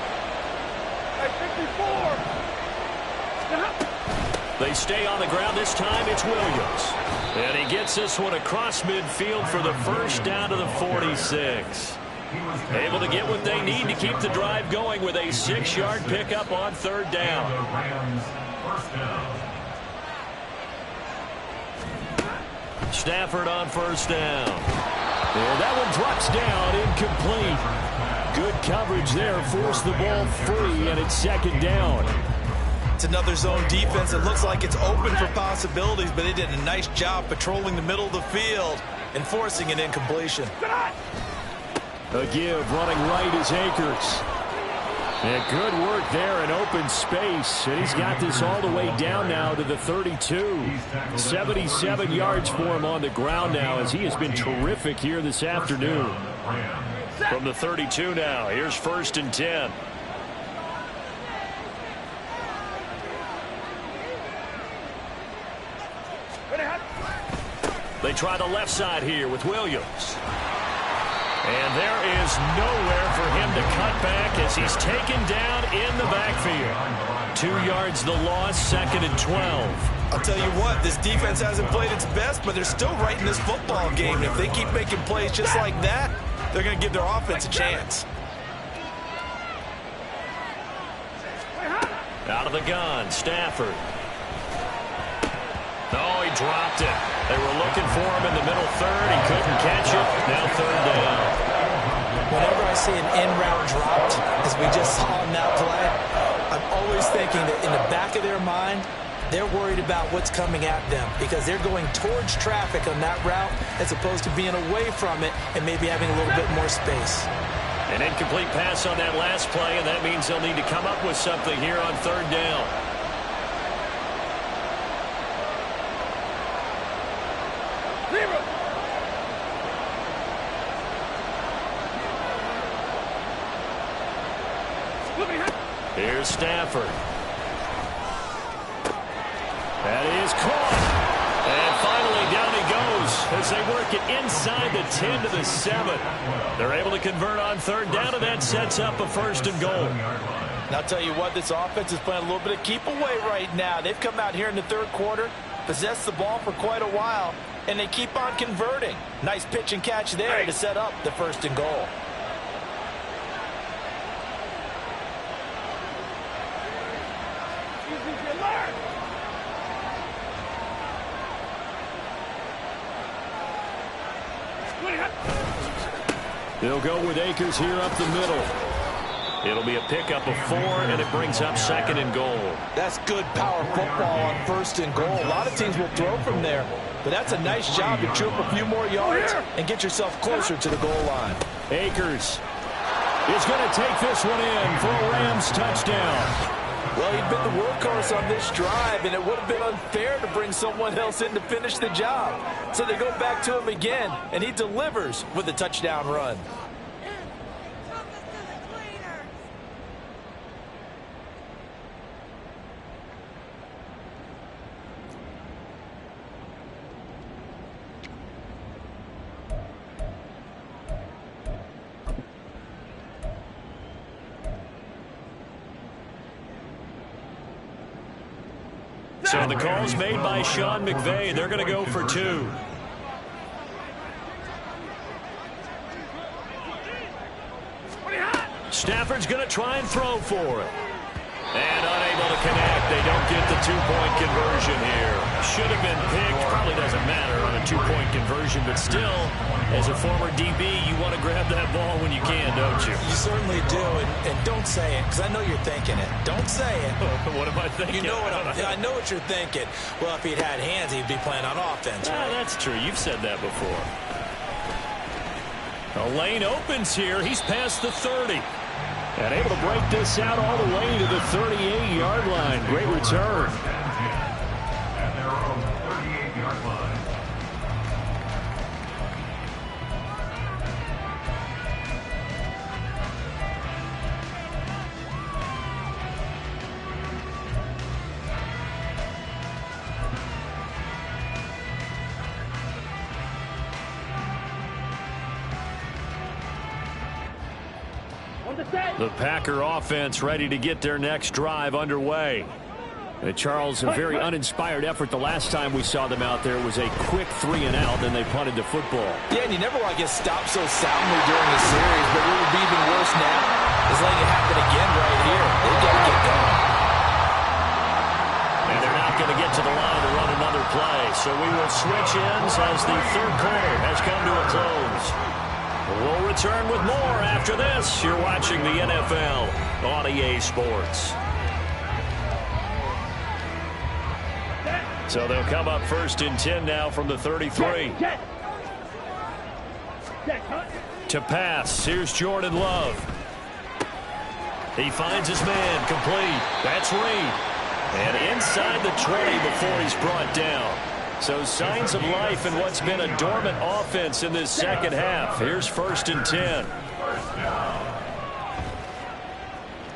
They stay on the ground. This time it's Williams. And he gets this one across midfield for the first down to the 46. Able to get what they need to keep the drive going with a 6-yard pickup on third down. Stafford on first down. And that one drops down, incomplete. Good coverage there, forced the ball free, and it's second down. It's another zone defense. It looks like it's open for possibilities, but they did a nice job patrolling the middle of the field and forcing an incompletion. A give, running right is Akers. And good work there in open space. And he's got this all the way down now to the 32. 77 yards for him on the ground now, as he has been terrific here this afternoon. From the 32 now, here's first and 10. They try the left side here with Williams. And there is nowhere for him to cut back as he's taken down in the backfield. 2 yards the loss, second and 12. I'll tell you what, this defense hasn't played its best, but they're still right in this football game. If they keep making plays just like that, they're going to give their offense a chance. Out of the gun, Stafford. Oh, he dropped it. They were looking for him in the middle third. He couldn't catch it. Now third down. Whenever I see an end route dropped, as we just saw in that play, I'm always thinking that in the back of their mind, they're worried about what's coming at them because they're going towards traffic on that route as opposed to being away from it and maybe having a little bit more space. An incomplete pass on that last play, and that means they'll need to come up with something here on third down. Here's Stafford. That is caught. And finally down he goes as they work it inside the 10 to the 7. They're able to convert on third down, and that sets up a first and goal. And I'll tell you what, this offense is playing a little bit of keep away right now. They've come out here in the third quarter, possessed the ball for quite a while, and they keep on converting. Nice pitch and catch there to set up the first and goal. They'll go with Akers here up the middle. It'll be a pickup of 4, and it brings up second and goal. That's good power football on first and goal. A lot of teams will throw from there, but that's a nice job to chew up a few more yards and get yourself closer to the goal line. Akers is going to take this one in for a Rams touchdown. Well, he'd been the workhorse on this drive, and it would have been unfair to bring someone else in to finish the job. So they go back to him again, and he delivers with a touchdown run. So the call's made by Sean McVay. They're going to go for 2. Stafford's going to try and throw for it. And unable to connect. They don't get the 2-point conversion here. Should have been picked. Probably doesn't matter on a 2-point conversion, but still, as a former DB, you want to grab that ball when you can, don't you? You certainly do, and don't say it, because I know you're thinking it. Don't say it. What am I thinking? You know what I know what you're thinking. Well, if he'd had hands, he'd be playing on offense. Right? That's true. You've said that before. The lane opens here. He's past the 30. And able to break this out all the way to the 38-yard line. Great return. At their own 38-yard line. The Packer offense ready to get their next drive underway. Charles, a very uninspired effort the last time we saw them out there. It was a quick 3-and-out, then they punted the football. Yeah, and you never want to get stopped so soundly during the series, but what would be even worse now is letting it happen again right here. They've got to get going. And they're not going to get to the line to run another play, so we will switch ends as the third quarter has come to a close. We'll return with more after this. You're watching the NFL on EA Sports. So they'll come up 1st and 10 now from the 33. To pass, here's Jordan Love. He finds his man, complete. That's Reed. And inside the 20 before he's brought down. So signs of life in what's been a dormant offense in this second half. Here's 1st and 10.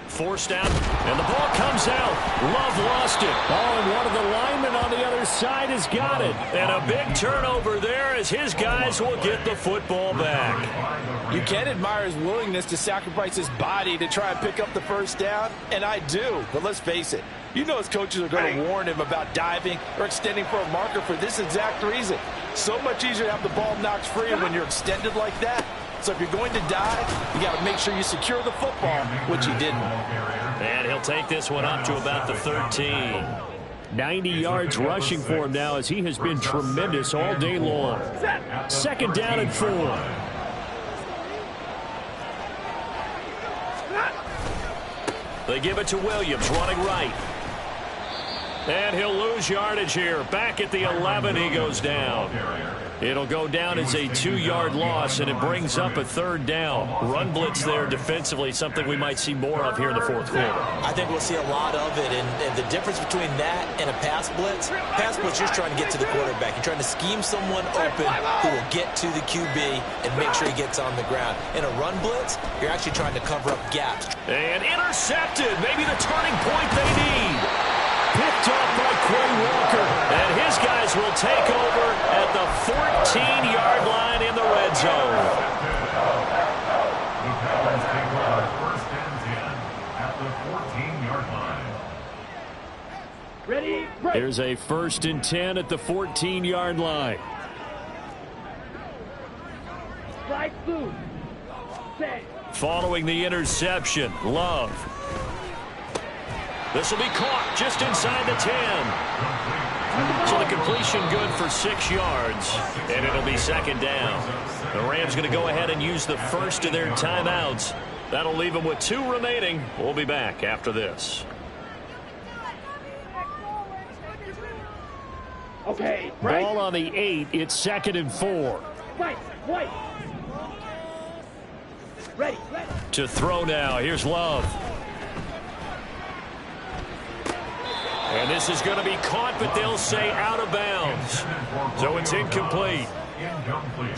Forced out, and the ball comes out. Love lost it. Oh, and one of the linemen on the other side has got it. And a big turnover there as his guys will get the football back. You can admire his willingness to sacrifice his body to try and pick up the first down, and I do. But let's face it, you know his coaches are going to warn him about diving or extending for a marker for this exact reason. So much easier to have the ball knocked free when you're extended like that. So if you're going to dive, you got to make sure you secure the football, which he didn't. And he'll take this one up to about the 13. 90 yards rushing for him now as he has been tremendous all day long. 2nd down and 4. They give it to Williams, running right. And he'll lose yardage here. Back at the 11, he goes down. It'll go down as a 2-yard loss, and it brings up a 3rd down. Run blitz there defensively, something we might see more of here in the 4th quarter. I think we'll see a lot of it, and the difference between that and a pass blitz, you're trying to get to the quarterback. You're trying to scheme someone open who will get to the QB and make sure he gets on the ground. In a run blitz, you're actually trying to cover up gaps. And intercepted, maybe the turning point they need. Picked off by Quay Walker, and his guys will take over at the 14-yard line in the red zone. The Packers take over 1st and 10 at the 14-yard line. Ready, break. There's a 1st and 10 at the 14-yard line. Strike through. Set. Following the interception, Love. This will be caught just inside the 10. So the completion good for 6 yards, and it'll be 2nd down. The Rams going to go ahead and use the first of their timeouts. That'll leave them with 2 remaining. We'll be back after this. Okay, break. Ball on the 8. It's 2nd and 4. Right, right. Ready, ready. To throw now. Here's Love. And this is going to be caught, but they'll say out of bounds. So it's incomplete.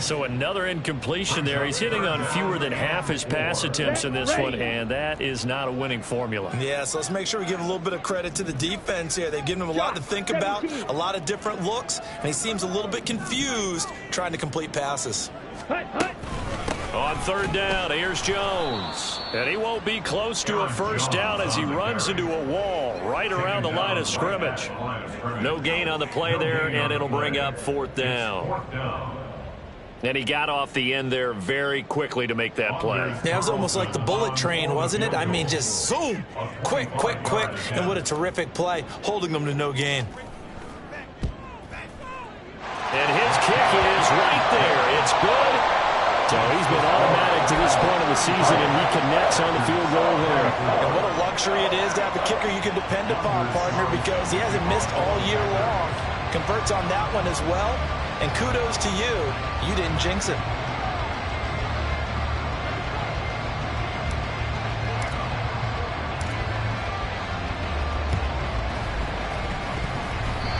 So another incompletion there. He's hitting on fewer than half his pass attempts in this one, and that is not a winning formula. Yeah, so let's make sure we give a little bit of credit to the defense here. They've given him a lot to think about, a lot of different looks, and he seems a little bit confused trying to complete passes. On third down, here's Jones. And he won't be close to a first down as he runs into a wall right around the line of scrimmage. No gain on the play there, and it'll bring up fourth down. And he got off the end there very quickly to make that play. Yeah, it was almost like the bullet train, wasn't it? I mean, just zoom. Quick, quick, quick. And what a terrific play, holding them to no gain. And his kick is right there. It's good. So he's been automatic to this point of the season, and he connects on the field goal there. And what a luxury it is to have a kicker you can depend upon, partner, because he hasn't missed all year long. Converts on that one as well. And kudos to you. You didn't jinx him.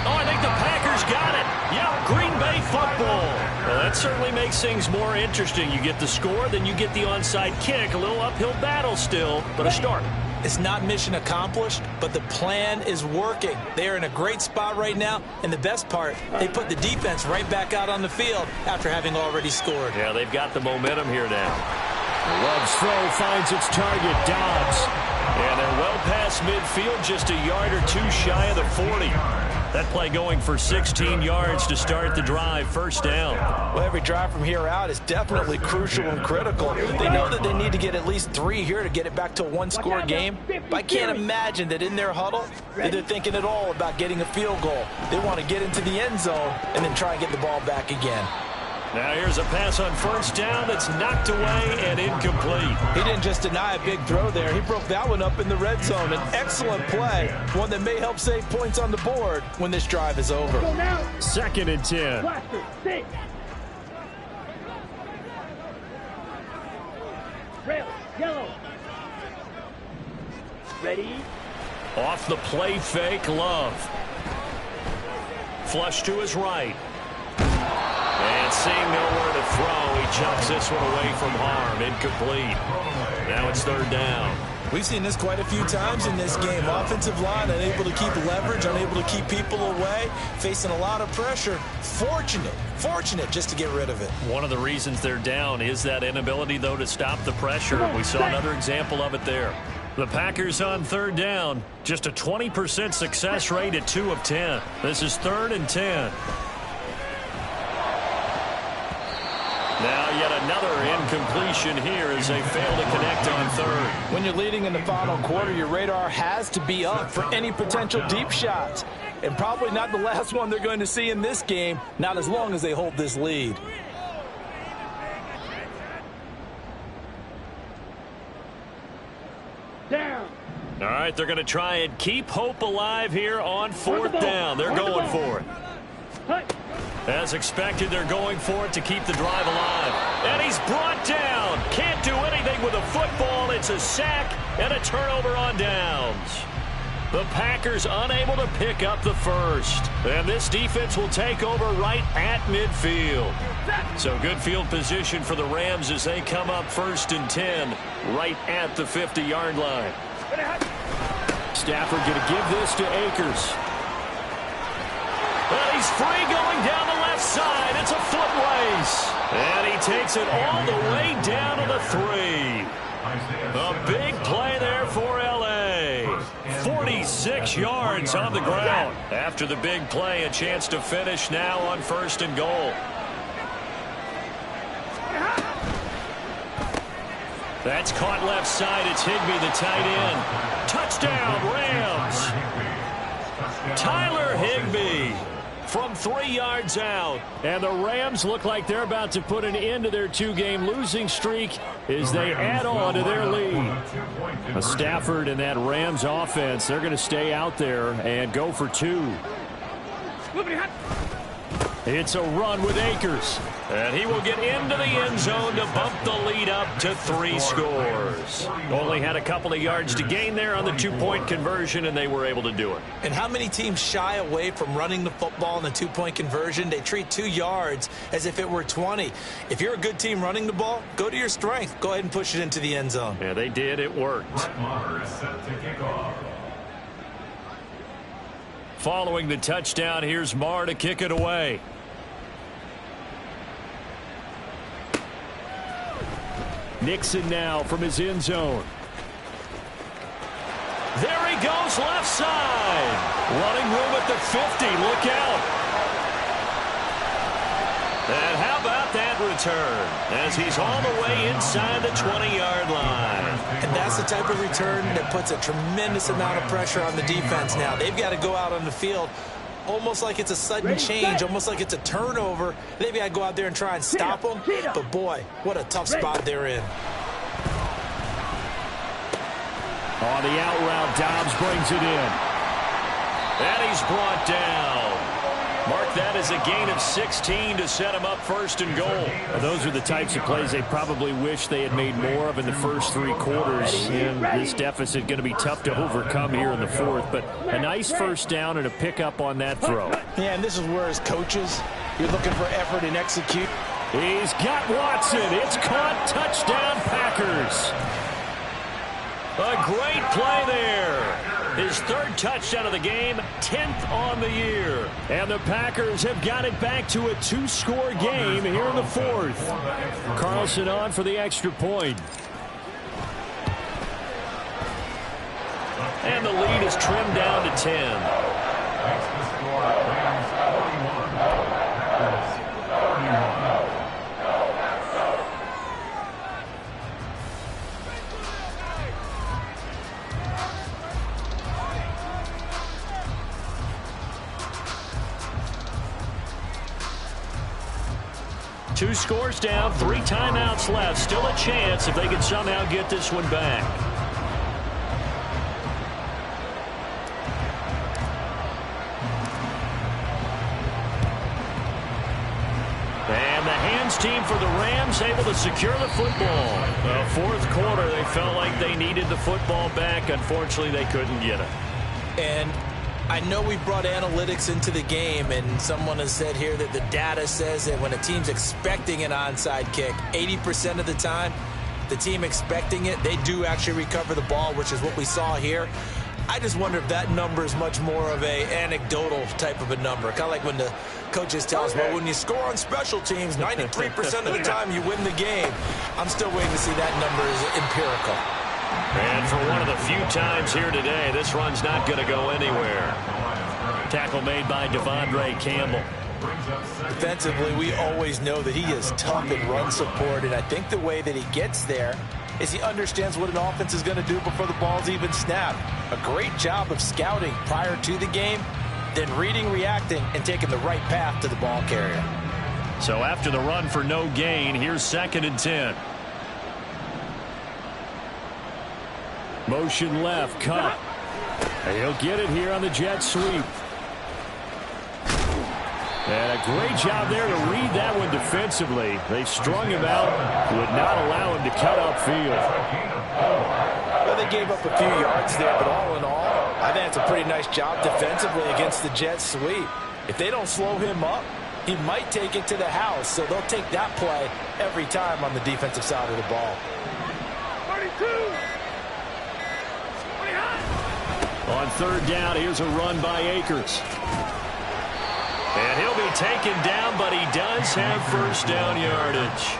Oh, I think the Packers got it. Yep, Green Bay football. Well, that certainly makes things more interesting. You get the score, then you get the onside kick. A little uphill battle still, but a start. It's not mission accomplished, but the plan is working. They are in a great spot right now, and the best part, they put the defense right back out on the field after having already scored. Yeah, they've got the momentum here now. Love's throw finds its target, Dobbs. And they're well past midfield, just a yard or two shy of the 40. That play going for 16 yards to start the drive, first down. Well, every drive from here out is definitely crucial and critical. They know that they need to get at least 3 here to get it back to a one-score game. But I can't imagine that in their huddle that they're thinking at all about getting a field goal. They want to get into the end zone and then try and get the ball back again. Now here's a pass on first down that's knocked away and incomplete. He didn't just deny a big throw there. He broke that one up in the red zone. An excellent play, one that may help save points on the board when this drive is over. 2nd and 10. Red, yellow. Ready? Off the play fake, Love. Flush to his right. And seeing nowhere to throw, he chucks this one away from harm. Incomplete. Now it's third down. We've seen this quite a few times in this game. Offensive line unable to keep leverage, unable to keep people away, facing a lot of pressure. Fortunate just to get rid of it. One of the reasons they're down is that inability, though, to stop the pressure. We saw another example of it there. The Packers on third down. Just a 20% success rate at 2 of 10. This is 3rd and 10. Now yet another incompletion here as they fail to connect on third. When you're leading in the final quarter, your radar has to be up for any potential deep shots. And probably not the last one they're going to see in this game, not as long as they hold this lead. Down. All right, they're going to try and keep hope alive here on fourth down. They're going for it. As expected, they're going for it to keep the drive alive. And he's brought down. Can't do anything with a football. It's a sack and a turnover on downs. The Packers unable to pick up the first. And this defense will take over right at midfield. So good field position for the Rams as they come up 1st and 10 right at the 50-yard line. Stafford going to give this to Akers. And he's free going down the left side. It's a foot race. And he takes it all the way down to the 3. A big play there for L.A. 46 yards on the ground. After the big play, a chance to finish now on 1st and goal. That's caught left side. It's Higbee, the tight end. Touchdown, Rams. Tyler Higbee from 3 yards out. And the Rams look like they're about to put an end to their 2-game losing streak as they add on to their lead. Stafford and that Rams offense, they're going to stay out there and go for 2. It's a run with Akers. And he will get into the end zone to bump the lead up to 3 scores. Only had a couple of yards to gain there on the 2-point conversion, and they were able to do it. And how many teams shy away from running the football in the 2-point conversion? They treat 2 yards as if it were 20. If you're a good team running the ball, go to your strength. Go ahead and push it into the end zone. Yeah, they did. It worked. Following the touchdown, here's Marr to kick it away. Nixon now from his end zone. There he goes left side. Running room at the 50. Look out. And how about that return as he's all the way inside the 20-yard line. And that's the type of return that puts a tremendous amount of pressure on the defense now. They've got to go out on the field almost like it's a sudden change, almost like it's a turnover. They've got to go out there and try and stop them. But, boy, what a tough spot they're in. On the out route, Dobbs brings it in. And he's brought down. Mark that as a gain of 16 to set him up first and goal. Well, those are the types of plays they probably wish they had made more of in the first 3 quarters. And this deficit going to be tough to overcome here in the fourth. But a nice first down and a pickup on that throw. Yeah, and this is where as coaches, you're looking for effort and execute. He's got Watson. It's caught. Touchdown, Packers. A great play there. His 3rd touchdown of the game, 10th on the year. And the Packers have got it back to a 2-score game here in the 4th. Carlson on for the extra point. And the lead is trimmed down to 10. 2 scores down, 3 timeouts left. Still a chance if they can somehow get this one back. And the hands team for the Rams able to secure the football. The 4th quarter, they felt like they needed the football back. Unfortunately, they couldn't get it. And I know we brought analytics into the game, and someone has said here that the data says that when a team's expecting an onside kick, 80% of the time, the team expecting it, they do actually recover the ball, which is what we saw here. I just wonder if that number is much more of a anecdotal type of a number. Kind of like when the coaches tell us, well, when you score on special teams, 93% of the time you win the game. I'm still waiting to see that number is empirical. And for one of the few times here today, this run's not going to go anywhere. Tackle made by Devondre Campbell. Defensively, we always know that he is tough in run support, and I think the way that he gets there is he understands what an offense is going to do before the ball's even snapped. A great job of scouting prior to the game, then reading, reacting, and taking the right path to the ball carrier. So after the run for no gain, here's 2nd and 10. Motion left, Cup. He'll get it here on the jet sweep. And a great job there to read that one defensively. They strung him out, would not allow him to cut upfield. Well, they gave up a few yards there, but all in all, I think that's a pretty nice job defensively against the jet sweep. If they don't slow him up, he might take it to the house, so they'll take that play every time on the defensive side of the ball. 32. On 3rd down, here's a run by Akers. And he'll be taken down, but he does have first down yardage.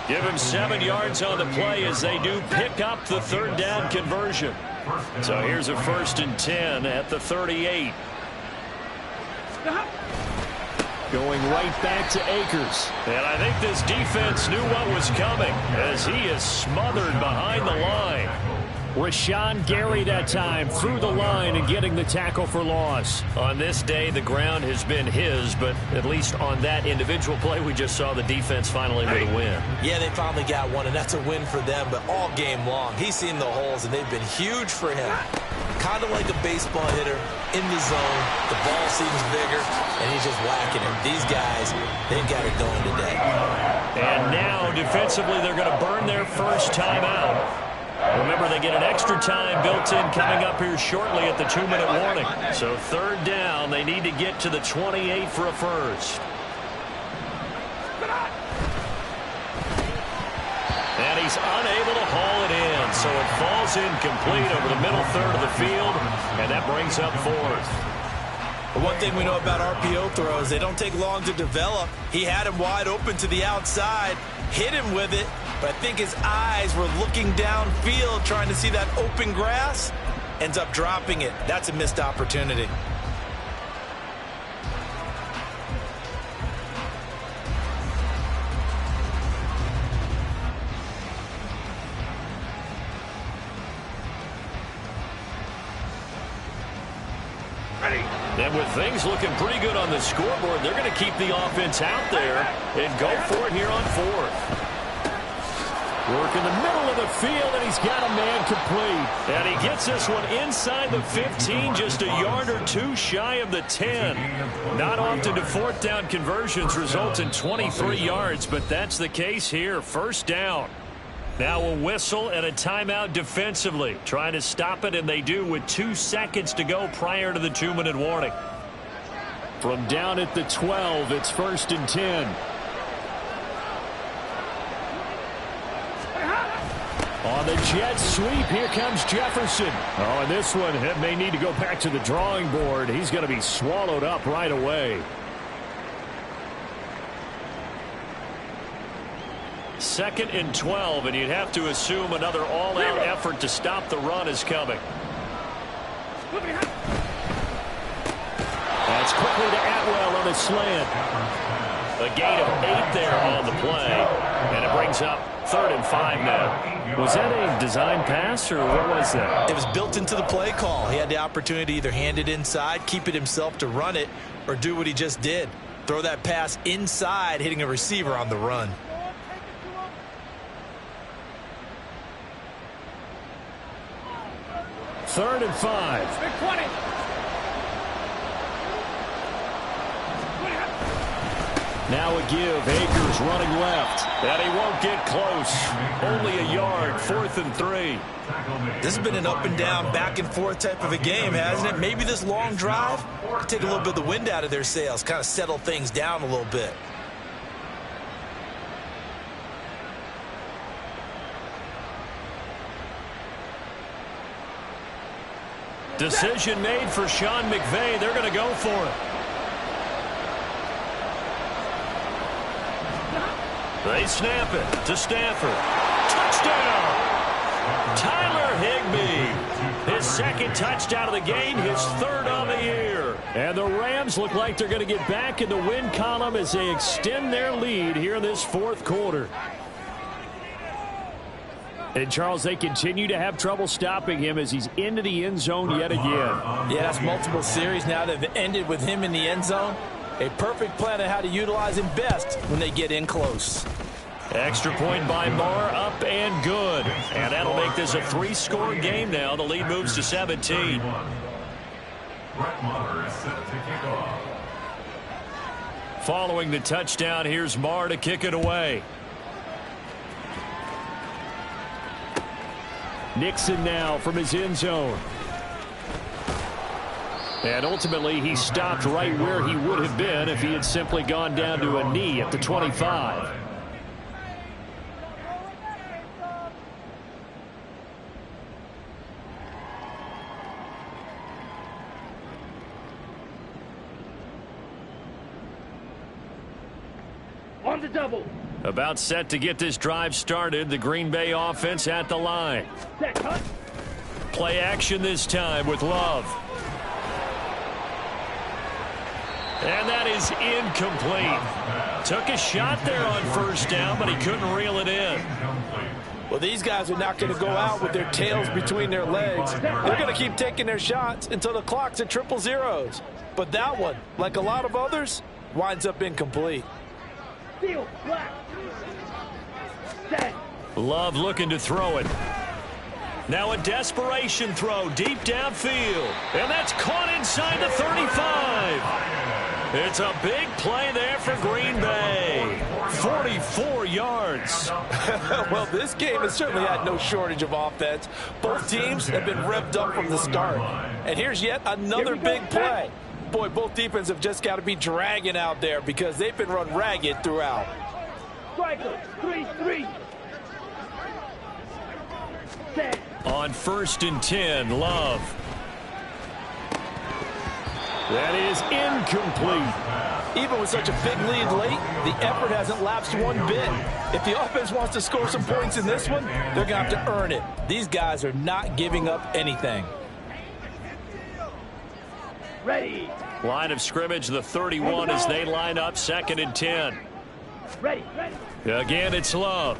Give him 7 yards on the play as they do pick up the 3rd down conversion. So here's a 1st and 10 at the 38. Going right back to Akers. And I think this defense knew what was coming as he is smothered behind the line. Rashawn Gary that time through the line and getting the tackle for loss. On this day, the ground has been his, but at least on that individual play, we just saw the defense finally with a win. Yeah, they finally got one, and that's a win for them, but all game long, he's seen the holes, and they've been huge for him. Kind of like a baseball hitter in the zone. The ball seems bigger, and he's just whacking it. These guys, they've got it going today. And now, defensively, they're going to burn their first timeout. Remember, they get an extra time built in coming up here shortly at the 2-minute warning. So 3rd down, they need to get to the 28 for a first. And he's unable to haul it in, so it falls incomplete over the middle third of the field, and that brings up 4th. One thing we know about RPO throws, they don't take long to develop. He had him wide open to the outside, hit him with it, But I think his eyes were looking downfield, trying to see that open grass. Ends up dropping it. That's a missed opportunity. And with things looking pretty good on the scoreboard, they're going to keep the offense out there and go for it here on fourth. Work in the middle of the field, and he's got a man complete. And he gets this one inside the 15, just a yard or two shy of the 10. Not often do fourth down conversions result in 23 yards, but that's the case here. First down. Now a whistle and a timeout defensively. Trying to stop it, and they do with 2 seconds to go prior to the 2-minute warning. From down at the 12, it's 1st and 10. On the jet sweep, here comes Jefferson. Oh, and this one may need to go back to the drawing board. He's going to be swallowed up right away. 2nd and 12, and you'd have to assume another all-out effort to stop the run is coming. That's quickly to Atwell on the slant. A gain of 8 there on the play, and it brings up 3rd and 5 now. Was that a design pass, or what was that? It was built into the play call. He had the opportunity to either hand it inside, keep it himself to run it, or do what he just did. Throw that pass inside, hitting a receiver on the run. Third and 5. Big 20. Now a give. Akers running left. And he won't get close. Only a yard. 4th and 3. This has been an up and down, back and forth type of a game, hasn't it? Maybe this long drive could take a little bit of the wind out of their sails, kind of settle things down a little bit. Decision made for Sean McVay. They're going to go for it. They snap it to Stafford. Touchdown! Tyler Higbee. His 2nd touchdown of the game, his 3rd on the year. And the Rams look like they're going to get back in the win column as they extend their lead here in this 4th quarter. And, Charles, they continue to have trouble stopping him as he's into the end zone yet again. Yeah, that's multiple series now that have ended with him in the end zone. A perfect plan on how to utilize him best when they get in close. Extra point by Marr, up and good. And that'll make this a 3-score game now. The lead moves to 17. Following the touchdown, here's Marr to kick it away. Nixon now from his end zone. And ultimately, he stopped right where he would have been if he had simply gone down to a knee at the 25. On the double. About set to get this drive started. The Green Bay offense at the line. Set, cut. Play action this time with Love. And that is incomplete. Took a shot there on 1st down, but he couldn't reel it in. Well, these guys are not going to go out with their tails between their legs. They're going to keep taking their shots until the clock's at 000. But that one, like a lot of others, winds up incomplete. Steel, black. Set. Love looking to throw it. Now a desperation throw deep downfield. And that's caught inside the 35. It's a big play there for Green Bay. 44 yards. Well, this game has certainly had no shortage of offense. Both teams have been revved up from the start. And here's yet another big play. Boy, both defenses have just got to be dragging out there because they've been run ragged throughout. Striker, 3-3. Set. On 1st and 10, Love. That is incomplete. Even with such a big lead late, the effort hasn't lapsed one bit. If the offense wants to score some points in this one, they're going to have to earn it. These guys are not giving up anything. Ready. Line of scrimmage, the 31 as they line up 2nd and 10. Ready. Again, it's Love.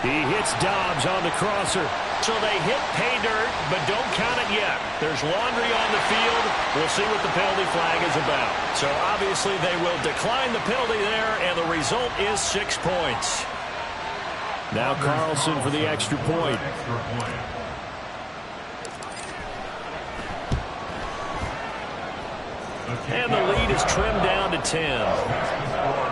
He hits Dobbs on the crosser. So they hit pay dirt, but don't count it yet. There's laundry on the field. We'll see what the penalty flag is about. So obviously they will decline the penalty there, and the result is 6 points. Now Carlson for the extra point. And the lead is trimmed down to 10.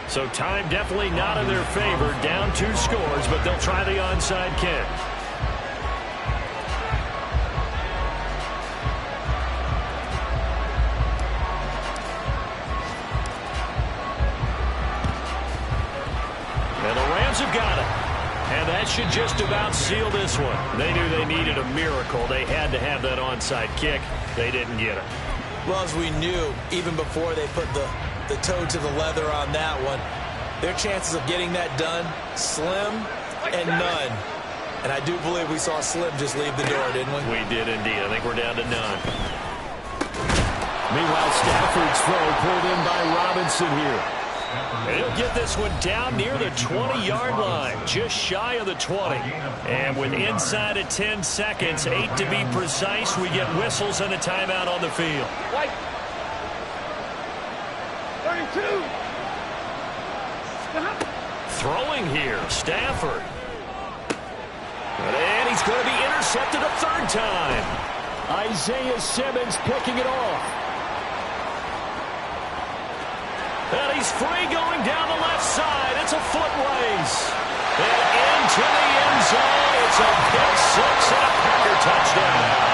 So time definitely not in their favor. Down 2 scores, but they'll try the onside kick. And the Rams have got it. And that should just about seal this one. They knew they needed a miracle. They had to have that onside kick. They didn't get it. Well, as we knew, even before they put the toe to the leather on that one, their chances of getting that done, slim and none. And I do believe we saw Slim just leave the door, didn't we? We did indeed. I think we're down to none. Meanwhile, Stafford's throw pulled in by Robinson here. And he'll get this one down near the 20-yard line, just shy of the 20. And with inside of 10 seconds, 8 to be precise, we get whistles and a timeout on the field. White. 32. Throwing here, Stafford. And he's going to be intercepted a 3rd time. Isaiah Simmons picking it off. And he's free going down the left side. It's a foot race. And into the end zone. It's a pick 6 and a Packer touchdown.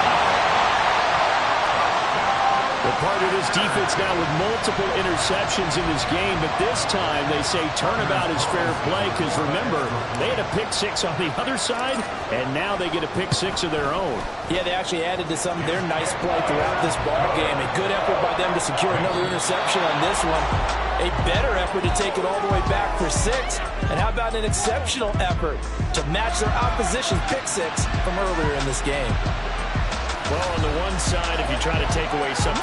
They're part of this defense now with multiple interceptions in this game, but this time they say turnabout is fair play because, remember, they had a pick 6 on the other side, and now they get a pick 6 of their own. Yeah, they actually added to some of their nice play throughout this ball game. A good effort by them to secure another interception on this one. A better effort to take it all the way back for 6. And how about an exceptional effort to match their opposition's pick 6 from earlier in this game? Well, on the one side, if you try to take away something